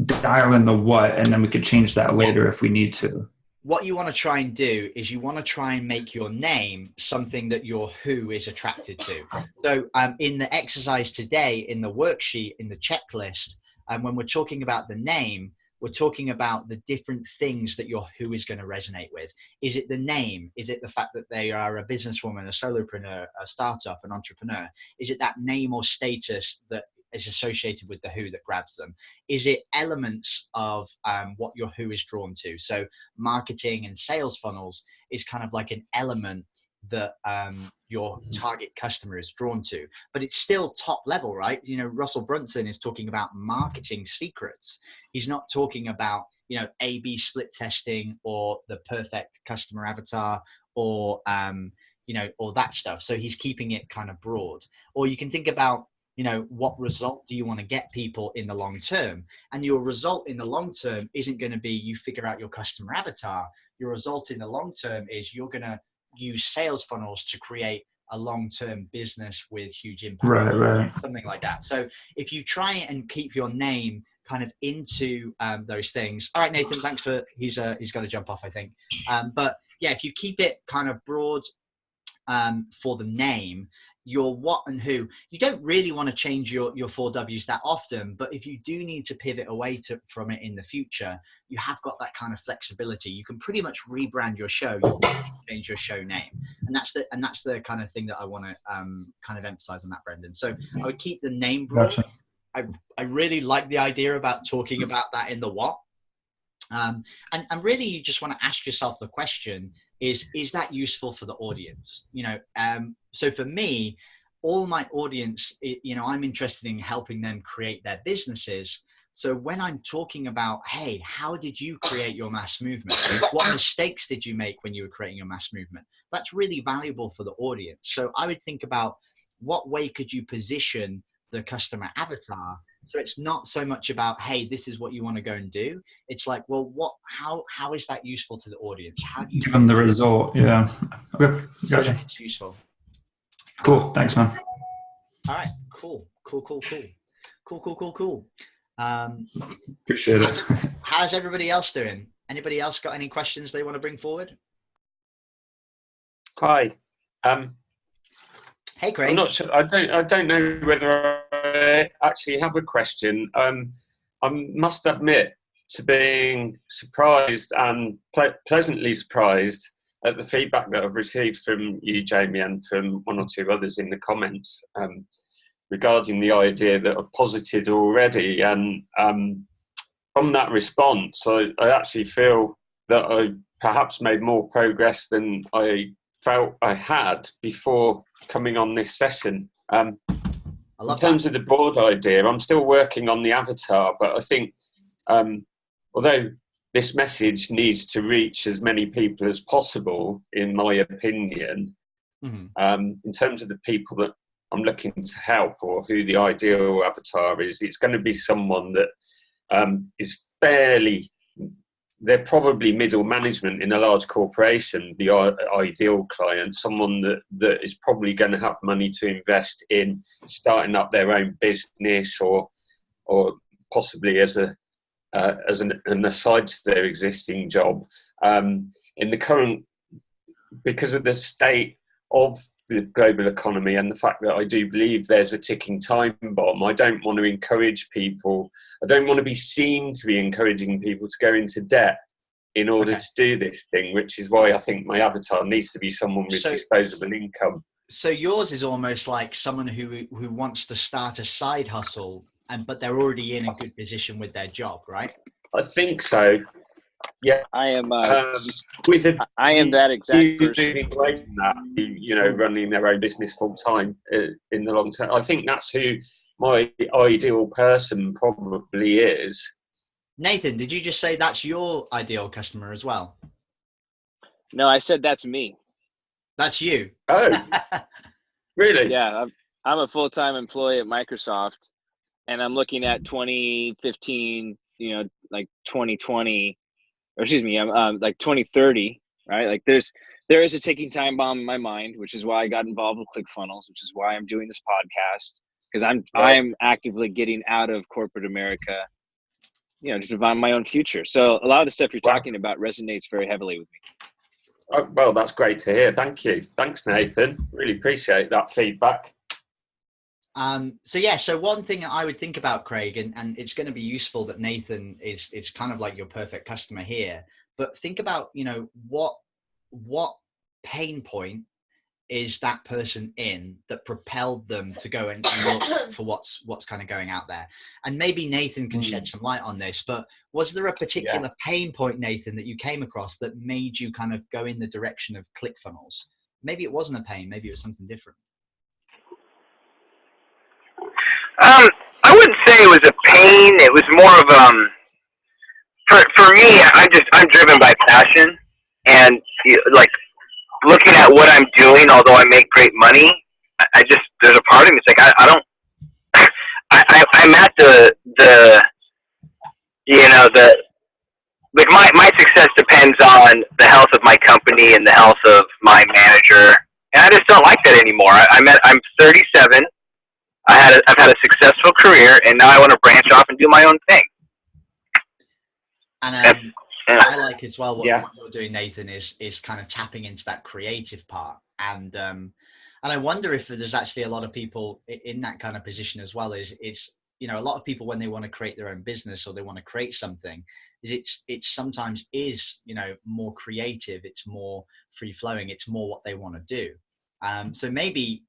dial in the what, and then we could change that later if we need to. What you want to try and do is you want to try and make your name something that your who is attracted to. So in the exercise today, in the worksheet, in the checklist, when we're talking about the name, we're talking about the different things that your who is going to resonate with. Is it the name? Is it the fact that they are a businesswoman, a solopreneur, a startup, an entrepreneur? Is it that name or status that is associated with the who that grabs them? Is it elements of what your who is drawn to? So marketing and sales funnels is kind of like an element that your target customer is drawn to, but it's still top level, right? Russell Brunson is talking about marketing secrets. He's not talking about, A/B split testing or the perfect customer avatar or, or that stuff. So he's keeping it kind of broad. Or you can think about you know, what result do you want to get people in the long term? And your result in the long term isn't going to be you figure out your customer avatar. Your result in the long term is you're going to use sales funnels to create a long-term business with huge impact, right. Something like that. So if you try and keep your name kind of into those things. All right, Nathan, thanks for, he's got to jump off, I think. But yeah, if you keep it kind of broad for the name, your what and who, you don't really want to change your 4Ws that often, but if you do need to pivot away from it in the future, you have got that kind of flexibility. You can pretty much rebrand your show, you can change your show name, and that's the kind of thing that I want to kind of emphasize on that, Brendan. So I would keep the name broad. Gotcha. I really like the idea about talking about that in the what. And really you just want to ask yourself the question, is that useful for the audience? You know, so for me, all my audience, you know, I'm interested in helping them create their businesses. So when I'm talking about, hey, how did you create your mass movement? What mistakes did you make when you were creating your mass movement? That's really valuable for the audience. So I would think about what way could you position the customer avatar. So it's not so much about, hey, this is what you want to go and do. It's like, well, how is that useful to the audience? How do you give them the result? Yeah. Okay. Gotcha. It's useful. Cool. Thanks, man. All right. Cool. Appreciate it. How's everybody else doing? Anybody else got any questions they want to bring forward? Hi. Hey, Craig. I'm not sure. I don't know whether I actually have a question. I must admit to being surprised and pleasantly surprised at the feedback that I've received from you, Jamie, and from one or two others in the comments regarding the idea that I've posited already. And from that response, I actually feel that I've perhaps made more progress than I felt I had before coming on this session. In terms of the broad idea, I'm still working on the avatar, but I think although this message needs to reach as many people as possible, in my opinion, in terms of the people that I'm looking to help or who the ideal avatar is, it's going to be someone that is fairly, they're probably middle management in a large corporation, the ideal client, someone that is probably going to have money to invest in starting up their own business or possibly as an aside to their existing job. In the current, because of the state of the global economy and the fact that I do believe there's a ticking time bomb, I don't want to encourage people. I don't want to be seen to be encouraging people to go into debt in order to do this thing, which is why I think my avatar needs to be someone with disposable income. So yours is almost like someone who wants to start a side hustle, but they're already in a good position with their job, right? I think so. Yeah, I am. I am that exact person. You know, running their own business full time in the long term. I think that's who my ideal person probably is. Nathan, did you just say that's your ideal customer as well? No, I said that's me. That's you. Oh, really? Yeah, I'm a full-time employee at Microsoft, and I'm looking at 2015. You know, like 2020. Or excuse me, like 2030, right? Like there is a ticking time bomb in my mind, which is why I got involved with ClickFunnels, which is why I'm doing this podcast, because I'm actively getting out of corporate America, you know, to define my own future. So a lot of the stuff you're talking about resonates very heavily with me. Oh, well, that's great to hear. Thank you. Thanks, Nathan. Really appreciate that feedback. So one thing I would think about, Craig, and it's going to be useful that Nathan is kind of like your perfect customer here, but think about, you know, what pain point is that person in that propelled them to go and look for what's kind of going out there. And maybe Nathan can shed some light on this, but was there a particular pain point, Nathan, that you came across that made you kind of go in the direction of ClickFunnels? Maybe it wasn't a pain, maybe it was something different. I wouldn't say it was a pain. It was more of for me. I'm driven by passion, and like looking at what I'm doing. Although I make great money, there's a part of me that's like I'm at the like my success depends on the health of my company and the health of my manager, and I just don't like that anymore. I'm 37. I've had a successful career, and now I want to branch off and do my own thing. And I like as well what you're doing, Nathan, is kind of tapping into that creative part. And I wonder if there's actually a lot of people in that kind of position as well. It's a lot of people, when they want to create their own business or they want to create something, it's sometimes more creative. It's more free flowing. It's more what they want to do. So maybe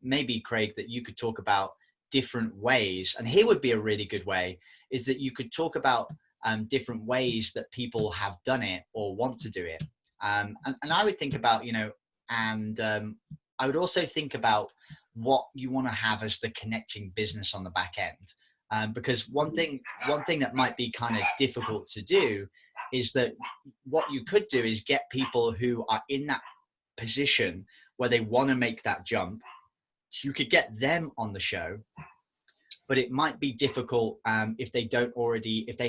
Craig, that you could talk about different ways, and here would be a really good way, is that you could talk about different ways that people have done it or want to do it. And I would think about, I would also think about what you want to have as the connecting business on the back end. Because one thing that might be kind of difficult to do is that what you could do is get people who are in that position where they want to make that jump. You could get them on the show, but it might be difficult if they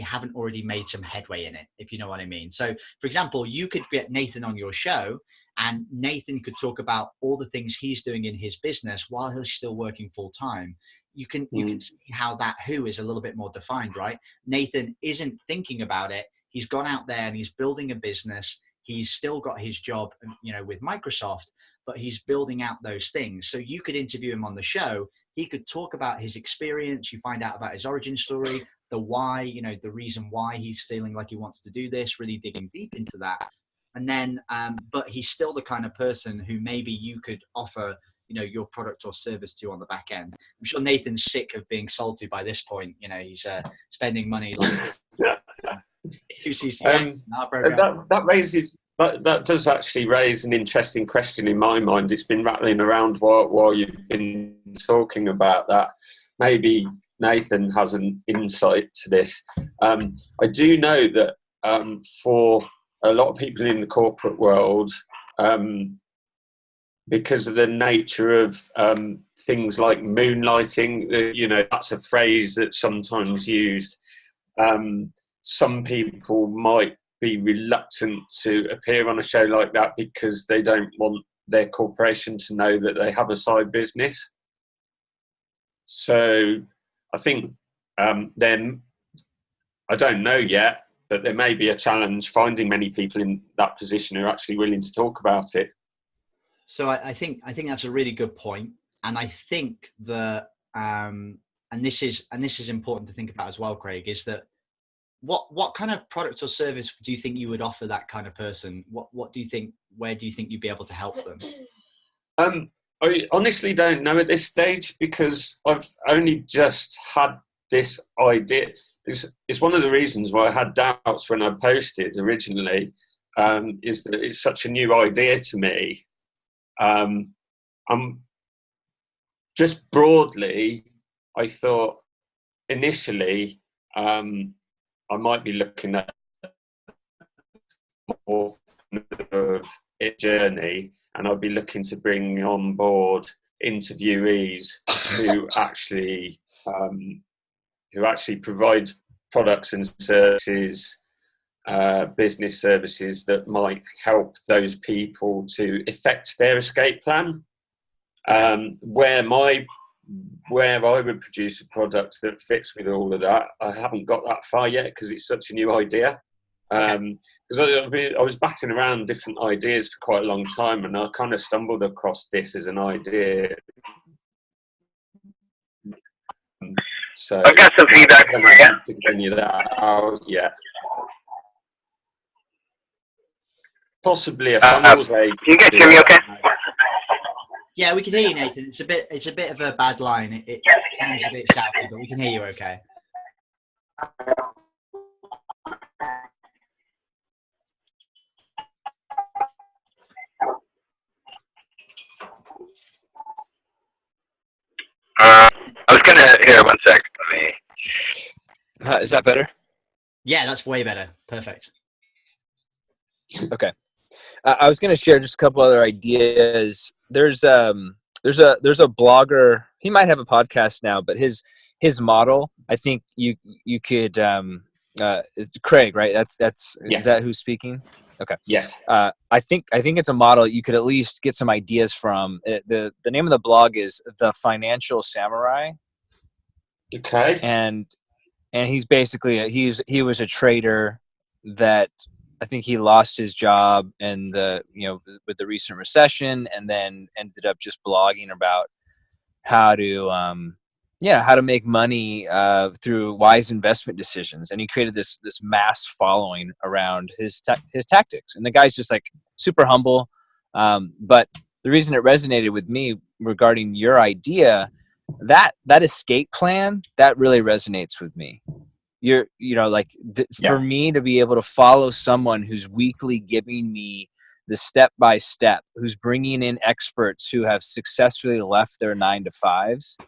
haven't already made some headway in it, if you know what I mean. So, for example, you could get Nathan on your show, and Nathan could talk about all the things he's doing in his business while he's still working full time. You can see how that who is a little bit more defined, right? Nathan isn't thinking about it. He's gone out there and he's building a business. He's still got his job, with Microsoft, but he's building out those things. So you could interview him on the show. He could talk about his experience. You find out about his origin story, the why, the reason why he's feeling like he wants to do this, really digging deep into that. And then, but he's still the kind of person who maybe you could offer, your product or service to on the back end. I'm sure Nathan's sick of being salty by this point. He's spending money like that does actually raise an interesting question in my mind. It's been rattling around while you've been talking about that. Maybe Nathan has an insight to this. I do know that for a lot of people in the corporate world, because of the nature of things like moonlighting, that's a phrase that's sometimes used. Some people might be reluctant to appear on a show like that because they don't want their corporation to know that they have a side business. So I think then, I don't know yet, but there may be a challenge finding many people in that position who are actually willing to talk about it. So I think that's a really good point. And I think that, and this is important to think about as well, Craig, is that what kind of product or service do you think you would offer that kind of person? What do you think, where do you think you'd be able to help them? I honestly don't know at this stage, because I've only just had this idea. It's one of the reasons why I had doubts when I posted originally, is that it's such a new idea to me. Just broadly, I thought initially I might be looking at more of a journey, and I'd be looking to bring on board interviewees who actually provide products and services, business services that might help those people to effect their escape plan. Where I would produce a product that fits with all of that, I haven't got that far yet because it's such a new idea. Because I was batting around different ideas for quite a long time, and I kind of stumbled across this as an idea. So I've got some feedback from you. Continue that out yet. Possibly a funnels Can you guys hear me okay? Yeah, we can hear you, Nathan. It's a bit of a bad line. It sounds a bit shouty, but we can hear you okay. I was gonna here 1 sec. Is that better? Yeah, that's way better. Perfect. Okay. I was going to share just a couple other ideas. There's a blogger. He might have a podcast now, but his his model, I think you could it's Craig, right? That's Yeah. Is that who's speaking? Okay. Yeah. I think it's a model you could at least get some ideas from. The name of the blog is The Financial Samurai. Okay. And he's basically he was a trader that I think he lost his job and with the recent recession, and then ended up just blogging about how to make money through wise investment decisions. And he created this mass following around his tactics. And the guy's just like super humble. But the reason it resonated with me regarding your idea, that escape plan, that really resonates with me. For me to be able to follow someone who's weekly giving me the step-by-step, who's bringing in experts who have successfully left their 9-to-5s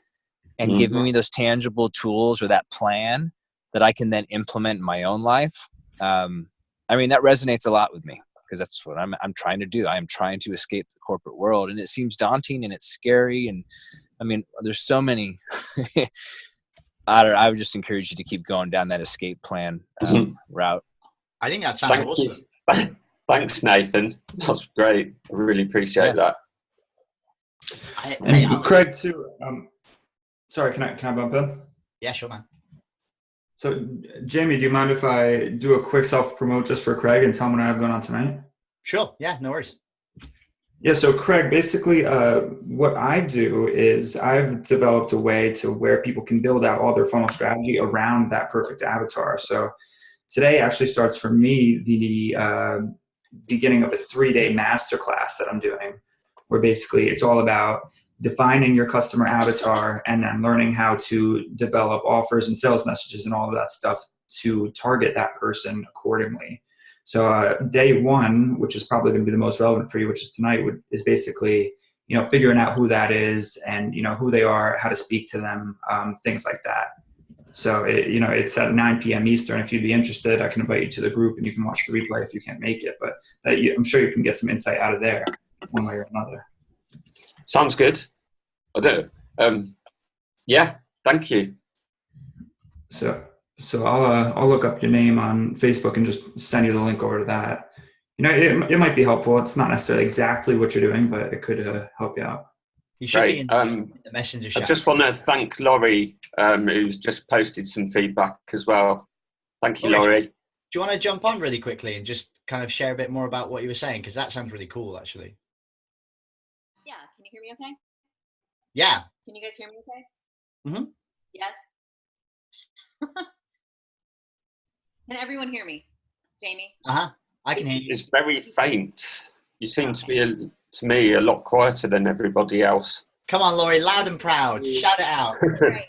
and giving me those tangible tools or that plan that I can then implement in my own life. That resonates a lot with me, because that's what I'm trying to do. I am trying to escape the corporate world, and it seems daunting and it's scary. And there's so many, I would just encourage you to keep going down that escape plan route. I think that sounds awesome. Thanks, Nathan. That's great. I really appreciate that. Craig, too. Sorry, can I bump in? Yeah, sure, man. So, Jamie, do you mind if I do a quick self-promote just for Craig and tell him what I have going on tonight? Sure. Yeah, no worries. Yeah, so Craig, basically what I do is I've developed a way to where people can build out all their funnel strategy around that perfect avatar. So today actually starts for me the beginning of a 3-day masterclass that I'm doing, where basically it's all about defining your customer avatar and then learning how to develop offers and sales messages and all of that stuff to target that person accordingly. So day one, which is probably going to be the most relevant for you, which is tonight, is basically, figuring out who that is and, who they are, how to speak to them, things like that. So, it's at 9 p.m. Eastern. If you'd be interested, I can invite you to the group and you can watch the replay if you can't make it. But I'm sure you can get some insight out of there one way or another. Sounds good. I do. Yeah, thank you. So I'll look up your name on Facebook and just send you the link over to that. It might be helpful. It's not necessarily exactly what you're doing, but it could help you out. You should be in the messenger chat. I just want to thank Laurie, who's just posted some feedback as well. Thank you, Laurie. Do you want to jump on really quickly and just kind of share a bit more about what you were saying? Because that sounds really cool, actually. Yeah. Can you hear me okay? Yeah. Can you guys hear me okay? Mm-hmm. Yes. Can everyone hear me? Jamie? Uh-huh. I can hear you. It's very faint. You seem to be, to me, a lot quieter than everybody else. Come on, Laurie, loud and proud. Shout it out. Right.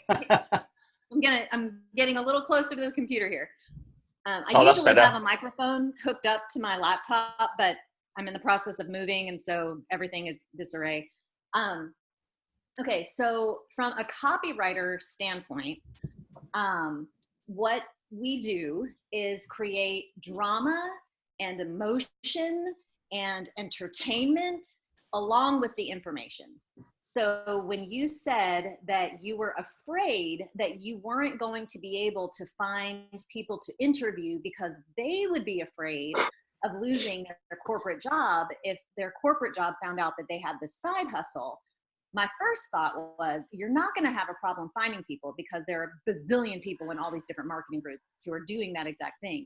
I'm getting a little closer to the computer here. I usually have a microphone hooked up to my laptop, but I'm in the process of moving, and so everything is disarray. Okay, so from a copywriter standpoint, what we do is create drama and emotion and entertainment along with the information. So when you said that you were afraid that you weren't going to be able to find people to interview because they would be afraid of losing their corporate job if their corporate job found out that they had this side hustle, my first thought was, you're not going to have a problem finding people because there are a bazillion people in all these different marketing groups who are doing that exact thing.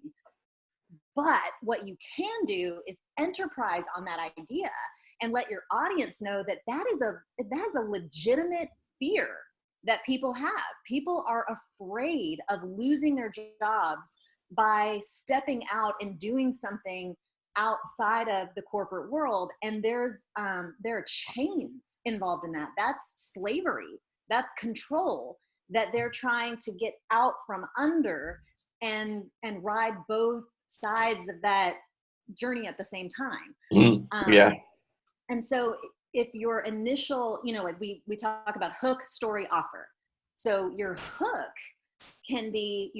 But what you can do is enterprise on that idea and let your audience know that that is a legitimate fear that people have. People are afraid of losing their jobs by stepping out and doing something outside of the corporate world, and there are chains involved in that. That's slavery. That's control that they're trying to get out from under and ride both sides of that journey at the same time. Yeah. And so if your initial, like we talk about hook, story, offer. So your hook can be,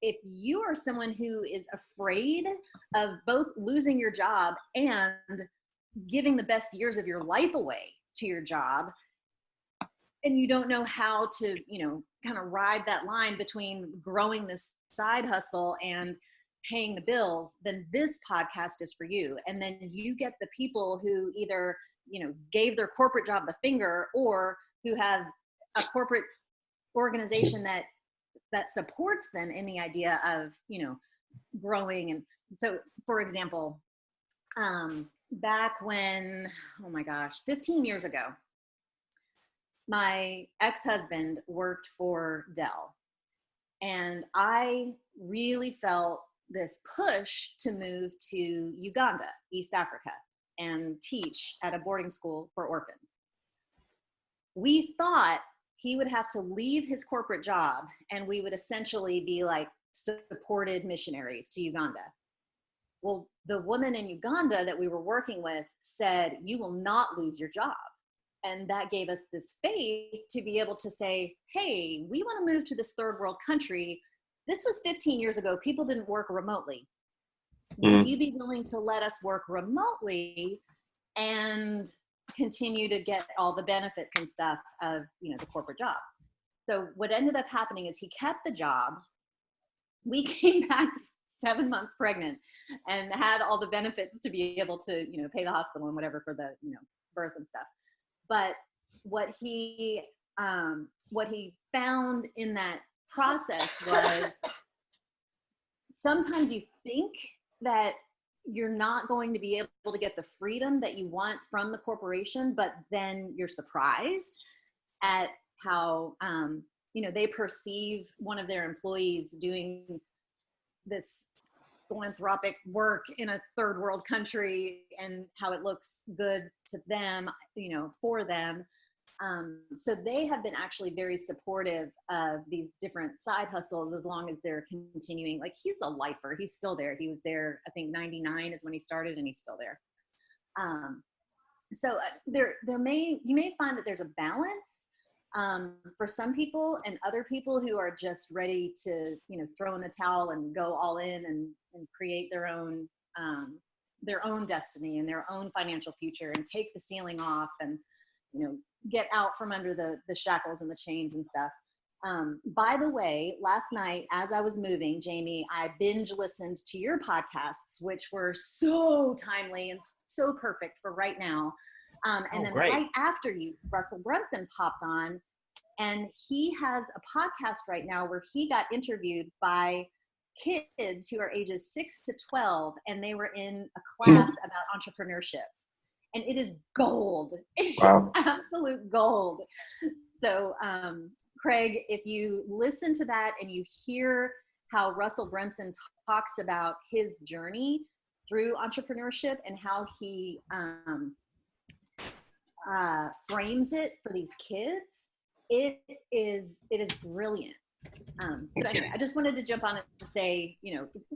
if you are someone who is afraid of both losing your job and giving the best years of your life away to your job, and you don't know how to, kind of ride that line between growing this side hustle and paying the bills, then this podcast is for you. And then you get the people who either, gave their corporate job the finger, or who have a corporate organization that supports them in the idea of, growing. And so, for example, back when, 15 years ago, my ex-husband worked for Dell, and I really felt this push to move to Uganda, East Africa, and teach at a boarding school for orphans. We thought he would have to leave his corporate job and we would essentially be like supported missionaries to Uganda. Well, the woman in Uganda that we were working with said, you will not lose your job. And that gave us this faith to be able to say, hey, we want to move to this third world country. This was 15 years ago. People didn't work remotely. Would you be willing to let us work remotely and continue to get all the benefits and stuff of, the corporate job? So what ended up happening is he kept the job. We came back 7 months pregnant and had all the benefits to be able to, pay the hospital and whatever for the, birth and stuff. But what he found in that process was sometimes you think that you're not going to be able to get the freedom that you want from the corporation, but then you're surprised at how, they perceive one of their employees doing this philanthropic work in a third world country and how it looks good to them, for them. So they have been actually very supportive of these different side hustles as long as they're continuing. Like, he's a lifer. He's still there. He was there, I think 99 is when he started, and he's still there. So you may find that there's a balance for some people, and other people who are just ready to, throw in the towel and go all in and create their own destiny and their own financial future and take the ceiling off and, get out from under the shackles and the chains and stuff. By the way, last night, as I was moving, Jamie, I binge listened to your podcasts, which were so timely and so perfect for right now. And then great. Right after you, Russell Brunson popped on, and he has a podcast right now where he got interviewed by kids who are ages 6 to 12, and they were in a class about entrepreneurship. And it is gold. It is absolute gold. So, Craig, if you listen to that and you hear how Russell Brunson talks about his journey through entrepreneurship and how he frames it for these kids, it is brilliant. So anyway, I just wanted to jump on it and say,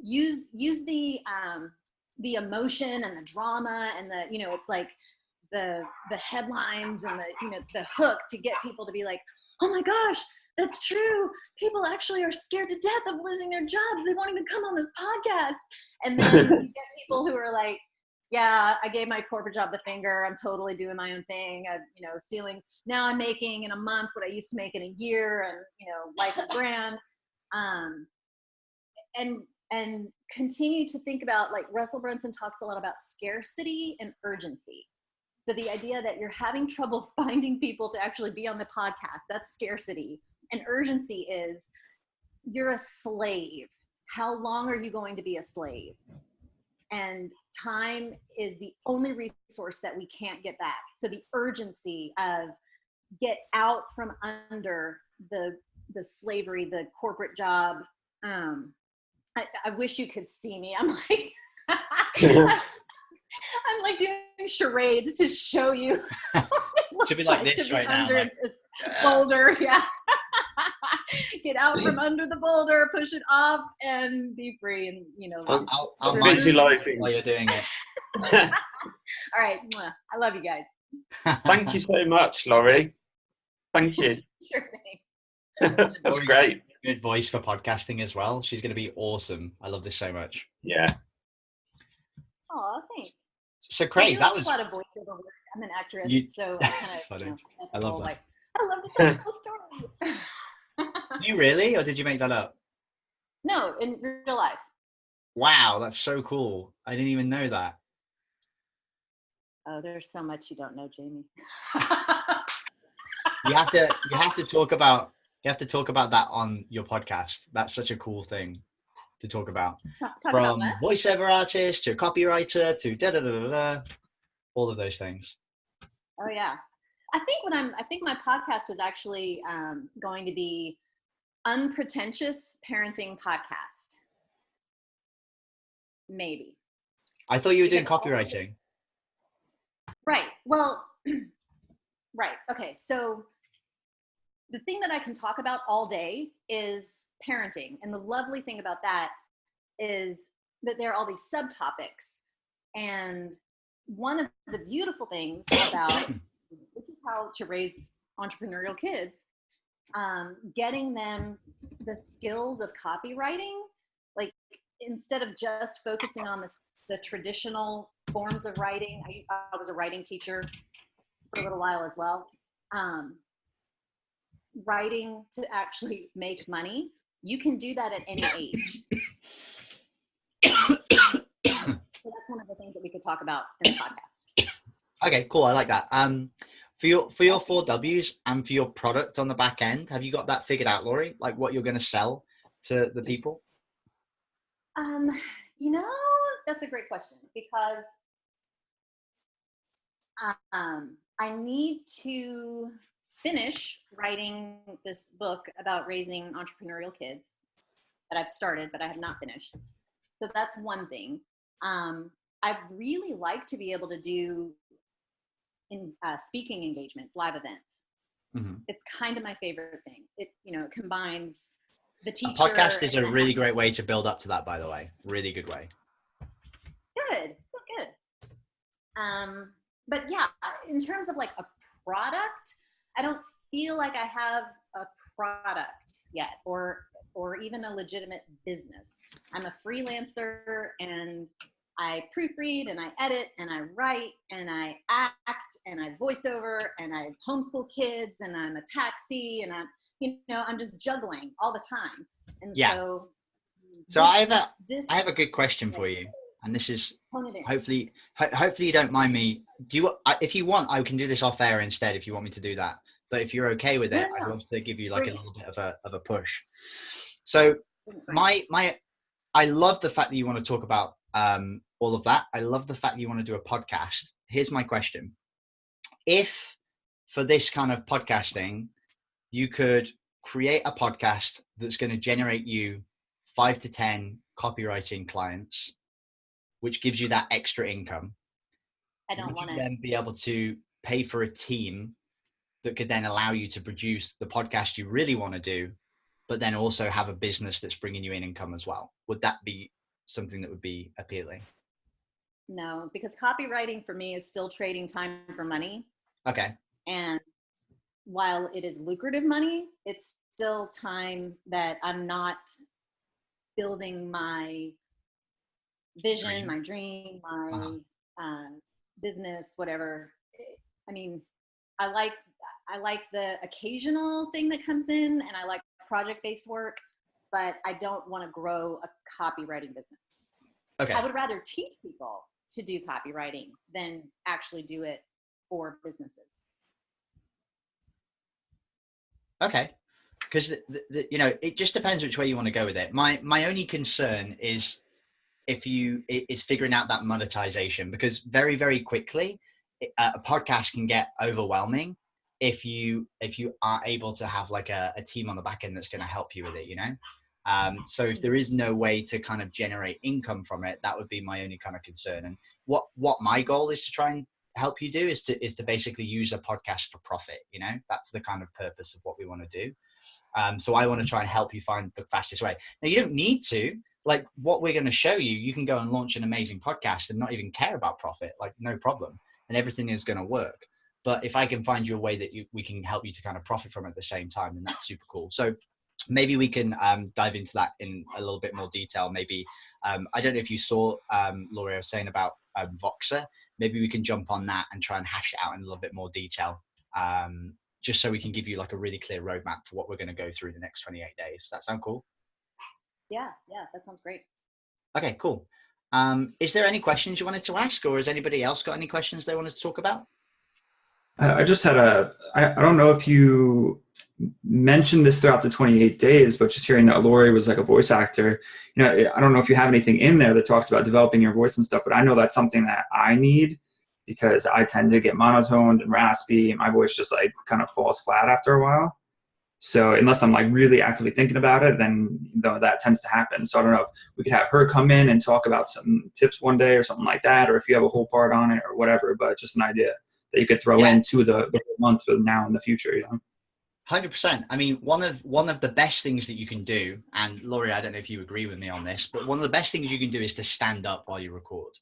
use the emotion and the drama and the, it's like the headlines and the hook to get people to be like, oh my gosh, that's true. People actually are scared to death of losing their jobs. They won't even come on this podcast. And then you get people who are like, yeah, I gave my corporate job the finger. I'm totally doing my own thing. Ceilings. Now I'm making in a month what I used to make in a year, and life is grand. And continue to think about, like, Russell Brunson talks a lot about scarcity and urgency. So the idea that you're having trouble finding people to actually be on the podcast, that's scarcity. And urgency is, you're a slave. How long are you going to be a slave? And time is the only resource that we can't get back. So the urgency of get out from under the slavery, the corporate job. I wish you could see me. I'm like, I'm like doing charades to show you. Should be like this right now. Like, this boulder, yeah. Get out from under the boulder, push it off, and be free. And I'll visualizing while you're doing it. All right, I love you guys. Thank you so much, Laurie. Thank you. Sure thing. That's great. Good voice for podcasting as well. She's going to be awesome. I love this so much. Yeah. Oh, thanks. So Craig, that was a lot of voiceover work. I'm an actress, so I kind of I love that. like I love to tell stories. Do you really, or did you make that up? No, in real life. Wow, that's so cool. I didn't even know that. Oh, there's so much you don't know, Jamie. You have to talk about that on your podcast. That's such a cool thing to talk about. From voiceover artist to copywriter to all of those things. Oh yeah. I think my podcast is actually going to be Unpretentious Parenting Podcast. Maybe. I thought you were doing copywriting. Right. Well, right. Okay. So the thing that I can talk about all day is parenting. And the lovely thing about that is that there are all these subtopics. And one of the beautiful things about this is how to raise entrepreneurial kids, getting them the skills of copywriting, like instead of just focusing on the traditional forms of writing. I was a writing teacher for a little while as well. Writing to actually make money, you can do that at any age. So that's one of the things that we could talk about in the podcast. Okay, cool. I like that. For your 4 Ws and for your product on the back end, have you got that figured out, Laurie? Like what you're going to sell to the people? That's a great question because I need to finish writing this book about raising entrepreneurial kids that I've started, but I have not finished. So that's one thing. I'd really like to be able to do speaking engagements, live events. Mm-hmm. It's kind of my favorite thing. It combines the teacher. A podcast is a really great way to build up to that, by the way. Really good way. Good. But yeah, in terms of like a product, I don't feel like I have a product yet or even a legitimate business. I'm a freelancer and I proofread and I edit and I write and I act and I voice over and I homeschool kids and I'm a taxi and I'm just juggling all the time. And yeah. So I have a good question for you. And this is hopefully you don't mind me. If you want, I can do this off air instead if you want me to do that. But if you're okay with it, I'd love to give you like a little bit of a push. So I love the fact that you want to talk about all of that. I love the fact that you want to do a podcast. Here's my question. If for this kind of podcasting, you could create a podcast that's going to generate you 5 to 10 copywriting clients, which gives you that extra income. I don't want to then be able to pay for a team that could then allow you to produce the podcast you really want to do, but then also have a business that's bringing you in income as well. Would that be something that would be appealing? No, because copywriting for me is still trading time for money. Okay. And while it is lucrative money, it's still time that I'm not building my vision, my dream, my business, whatever. I mean, I like the occasional thing that comes in and I like project-based work, but I don't want to grow a copywriting business. Okay. I would rather teach people to do copywriting than actually do it for businesses. Okay. Because it just depends which way you want to go with it. My only concern is is figuring out that monetization, because very, very quickly a podcast can get overwhelming if you aren't able to have like a team on the back end that's going to help you with it, so if there is no way to kind of generate income from it, that would be my only kind of concern. And what my goal is to try and help you do is to basically use a podcast for profit. That's the kind of purpose of what we want to do. So I want to try and help you find the fastest way. Now, you don't need to, like what we're going to show you, you can go and launch an amazing podcast and not even care about profit, like no problem. And everything is going to work. But if I can find you a way that we can help you to kind of profit from it at the same time, then that's super cool. So maybe we can dive into that in a little bit more detail. Maybe, I don't know if you saw, Laurie, I was saying about Voxer. Maybe we can jump on that and try and hash it out in a little bit more detail just so we can give you like a really clear roadmap for what we're going to go through the next 28 days. Does that sound cool? Yeah, that sounds great. Okay, cool. Is there any questions you wanted to ask, or has anybody else got any questions they wanted to talk about? I just had I don't know if you mentioned this throughout the 28 days, but just hearing that Lori was like a voice actor, I don't know if you have anything in there that talks about developing your voice and stuff, but I know that's something that I need because I tend to get monotoned and raspy and my voice just like kind of falls flat after a while. So unless I'm like really actively thinking about it, then that tends to happen. So I don't know if we could have her come in and talk about some tips one day or something like that, or if you have a whole part on it or whatever, but just an idea that you could throw into the month for now in the future, 100%. I mean, one of the best things that you can do, and Laurie, I don't know if you agree with me on this, but one of the best things you can do is to stand up while you record.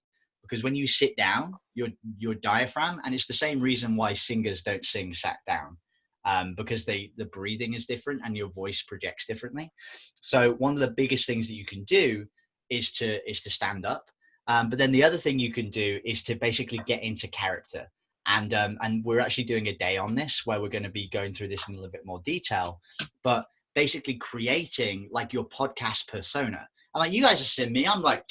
Because when you sit down, your diaphragm, and it's the same reason why singers don't sing sat down, because the breathing is different and your voice projects differently. So one of the biggest things that you can do is to stand up. But then the other thing you can do is to basically get into character. And we're actually doing a day on this where we're going to be going through this in a little bit more detail, but basically creating like your podcast persona. And like you guys have seen me, I'm like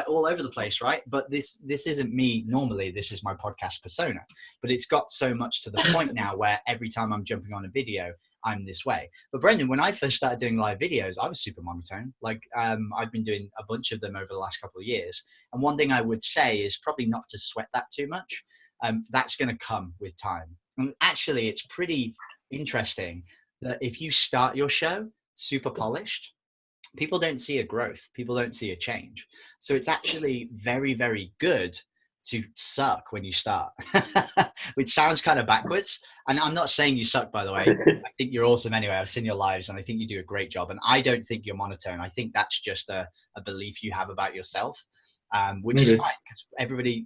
all over the place, right? But this isn't me normally. This is my podcast persona. But it's got so much to the point now where every time I'm jumping on a video, I'm this way. But Brendan, when I first started doing live videos, I was super monotone. Like I've been doing a bunch of them over the last couple of years. And one thing I would say is probably not to sweat that too much. That's going to come with time. And actually, it's pretty interesting that if you start your show super polished, people don't see a growth. People don't see a change. So it's actually very, very good to suck when you start, which sounds kind of backwards. And I'm not saying you suck, by the way. I think you're awesome anyway. I've seen your lives and I think you do a great job. And I don't think you're monotone. I think that's just a belief you have about yourself, which is fine because everybody,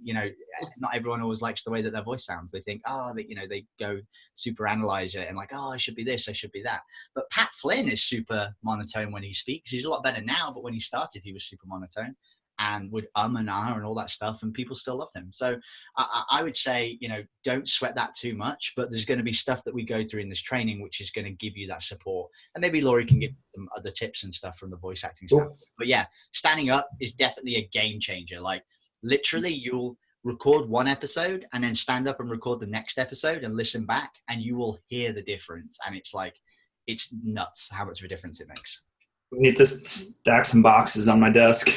not everyone always likes the way that their voice sounds. They think, they go super analyze it and like, oh, I should be this, I should be that. But Pat Flynn is super monotone when he speaks. He's a lot better now, but when he started, he was super monotone and would and ah and all that stuff, and people still loved him. So I would say, don't sweat that too much, but there's going to be stuff that we go through in this training, which is going to give you that support. And maybe Laurie can give some other tips and stuff from the voice acting stuff. But yeah, standing up is definitely a game changer. Like literally you'll record one episode and then stand up and record the next episode and listen back and you will hear the difference. And it's like, it's nuts how much of a difference it makes. We need to stack some boxes on my desk.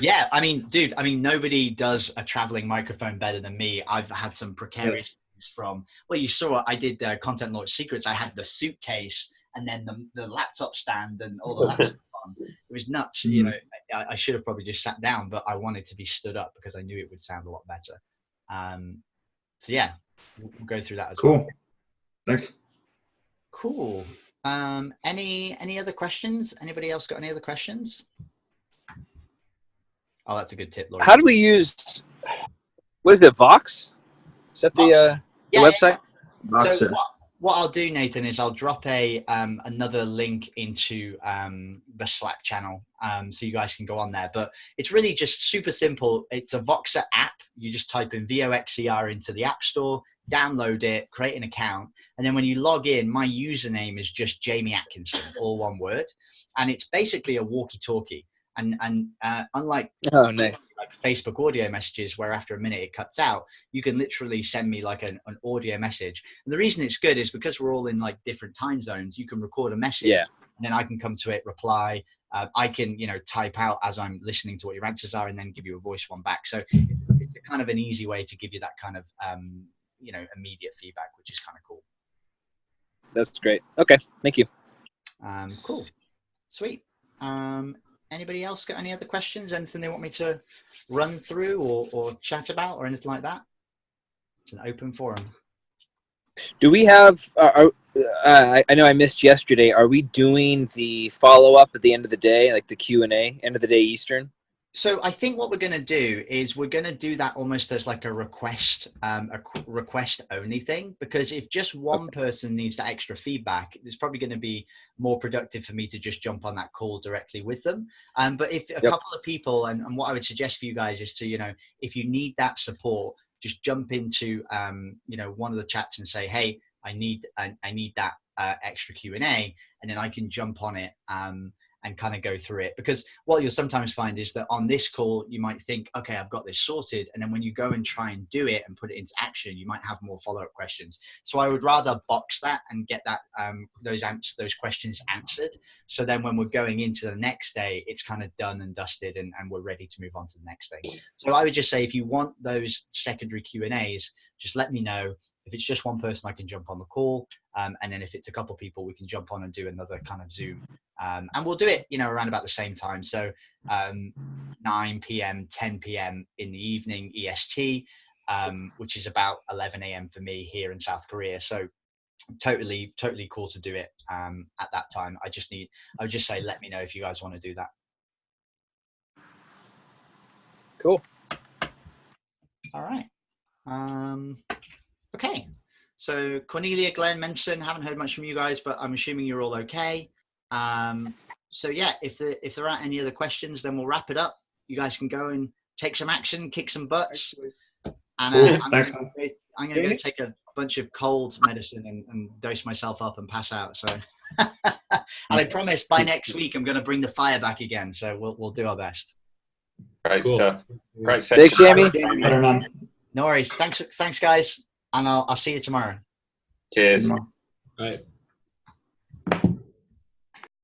Yeah, I mean, dude, nobody does a traveling microphone better than me. I've had some precarious things from, well, you saw I did Content Launch Secrets. I had the suitcase and then the laptop stand and all the laptop on. It was nuts. I should have probably just sat down, but I wanted to be stood up because I knew it would sound a lot better. So yeah, we'll go through that as well. Cool. Thanks. Cool. Any other questions? Anybody else got any other questions? Oh, that's a good tip, Laurie. How do we use, what is it, Vox? Is that the website? Yeah. So what I'll do, Nathan, is I'll drop another link into the Slack channel so you guys can go on there. But it's really just super simple. It's a Voxer app. You just type in VOXER into the App Store, download it, create an account. And then when you log in, my username is just Jamie Atkinson, all one word. And it's basically a walkie-talkie. And unlike like Facebook audio messages where after a minute it cuts out, you can literally send me like an audio message. And the reason it's good is because we're all in like different time zones, you can record a message and then I can come to it, reply. I can, type out as I'm listening to what your answers are and then give you a voice one back. So it's kind of an easy way to give you that kind of, immediate feedback, which is kind of cool. That's great. Okay. Thank you. Cool. Sweet. Anybody else got any other questions? Anything they want me to run through or chat about or anything like that? It's an open forum. Do we have, I know I missed yesterday, are we doing the follow-up at the end of the day, like the Q&A, end of the day Eastern? So I think what we're going to do is we're going to do that almost as like a request only thing, because if just one person needs that extra feedback, it's probably going to be more productive for me to just jump on that call directly with them. But if a couple of people, and what I would suggest for you guys is to, if you need that support, just jump into, one of the chats and say, hey, I need that extra Q&A, and then I can jump on it and kind of go through it. Because what you'll sometimes find is that on this call, you might think, okay, I've got this sorted. And then when you go and try and do it and put it into action, you might have more follow-up questions. So I would rather box that and get that those questions answered. So then when we're going into the next day, it's kind of done and dusted, and we're ready to move on to the next day. So I would just say, if you want those secondary Q&As, just let me know. If it's just one person, I can jump on the call. And then if it's a couple of people, we can jump on and do another kind of Zoom. And we'll do it, around about the same time. So 9 p.m., 10 p.m. in the evening EST, which is about 11 a.m. for me here in South Korea. So totally cool to do it at that time. I would just say, let me know if you guys want to do that. Cool. All right. Okay. So Cornelia, Glenn, Menson, haven't heard much from you guys, but I'm assuming you're all okay. So yeah, if there aren't any other questions, then we'll wrap it up. You guys can go and take some action, kick some butts. And I'm going to go take a bunch of cold medicine and dose myself up and pass out. So, and I promise by next week, I'm going to bring the fire back again. So we'll do our best. Great stuff. Great session. Thanks, Jamie. No worries. Thanks guys. And I'll see you tomorrow. Cheers. Right.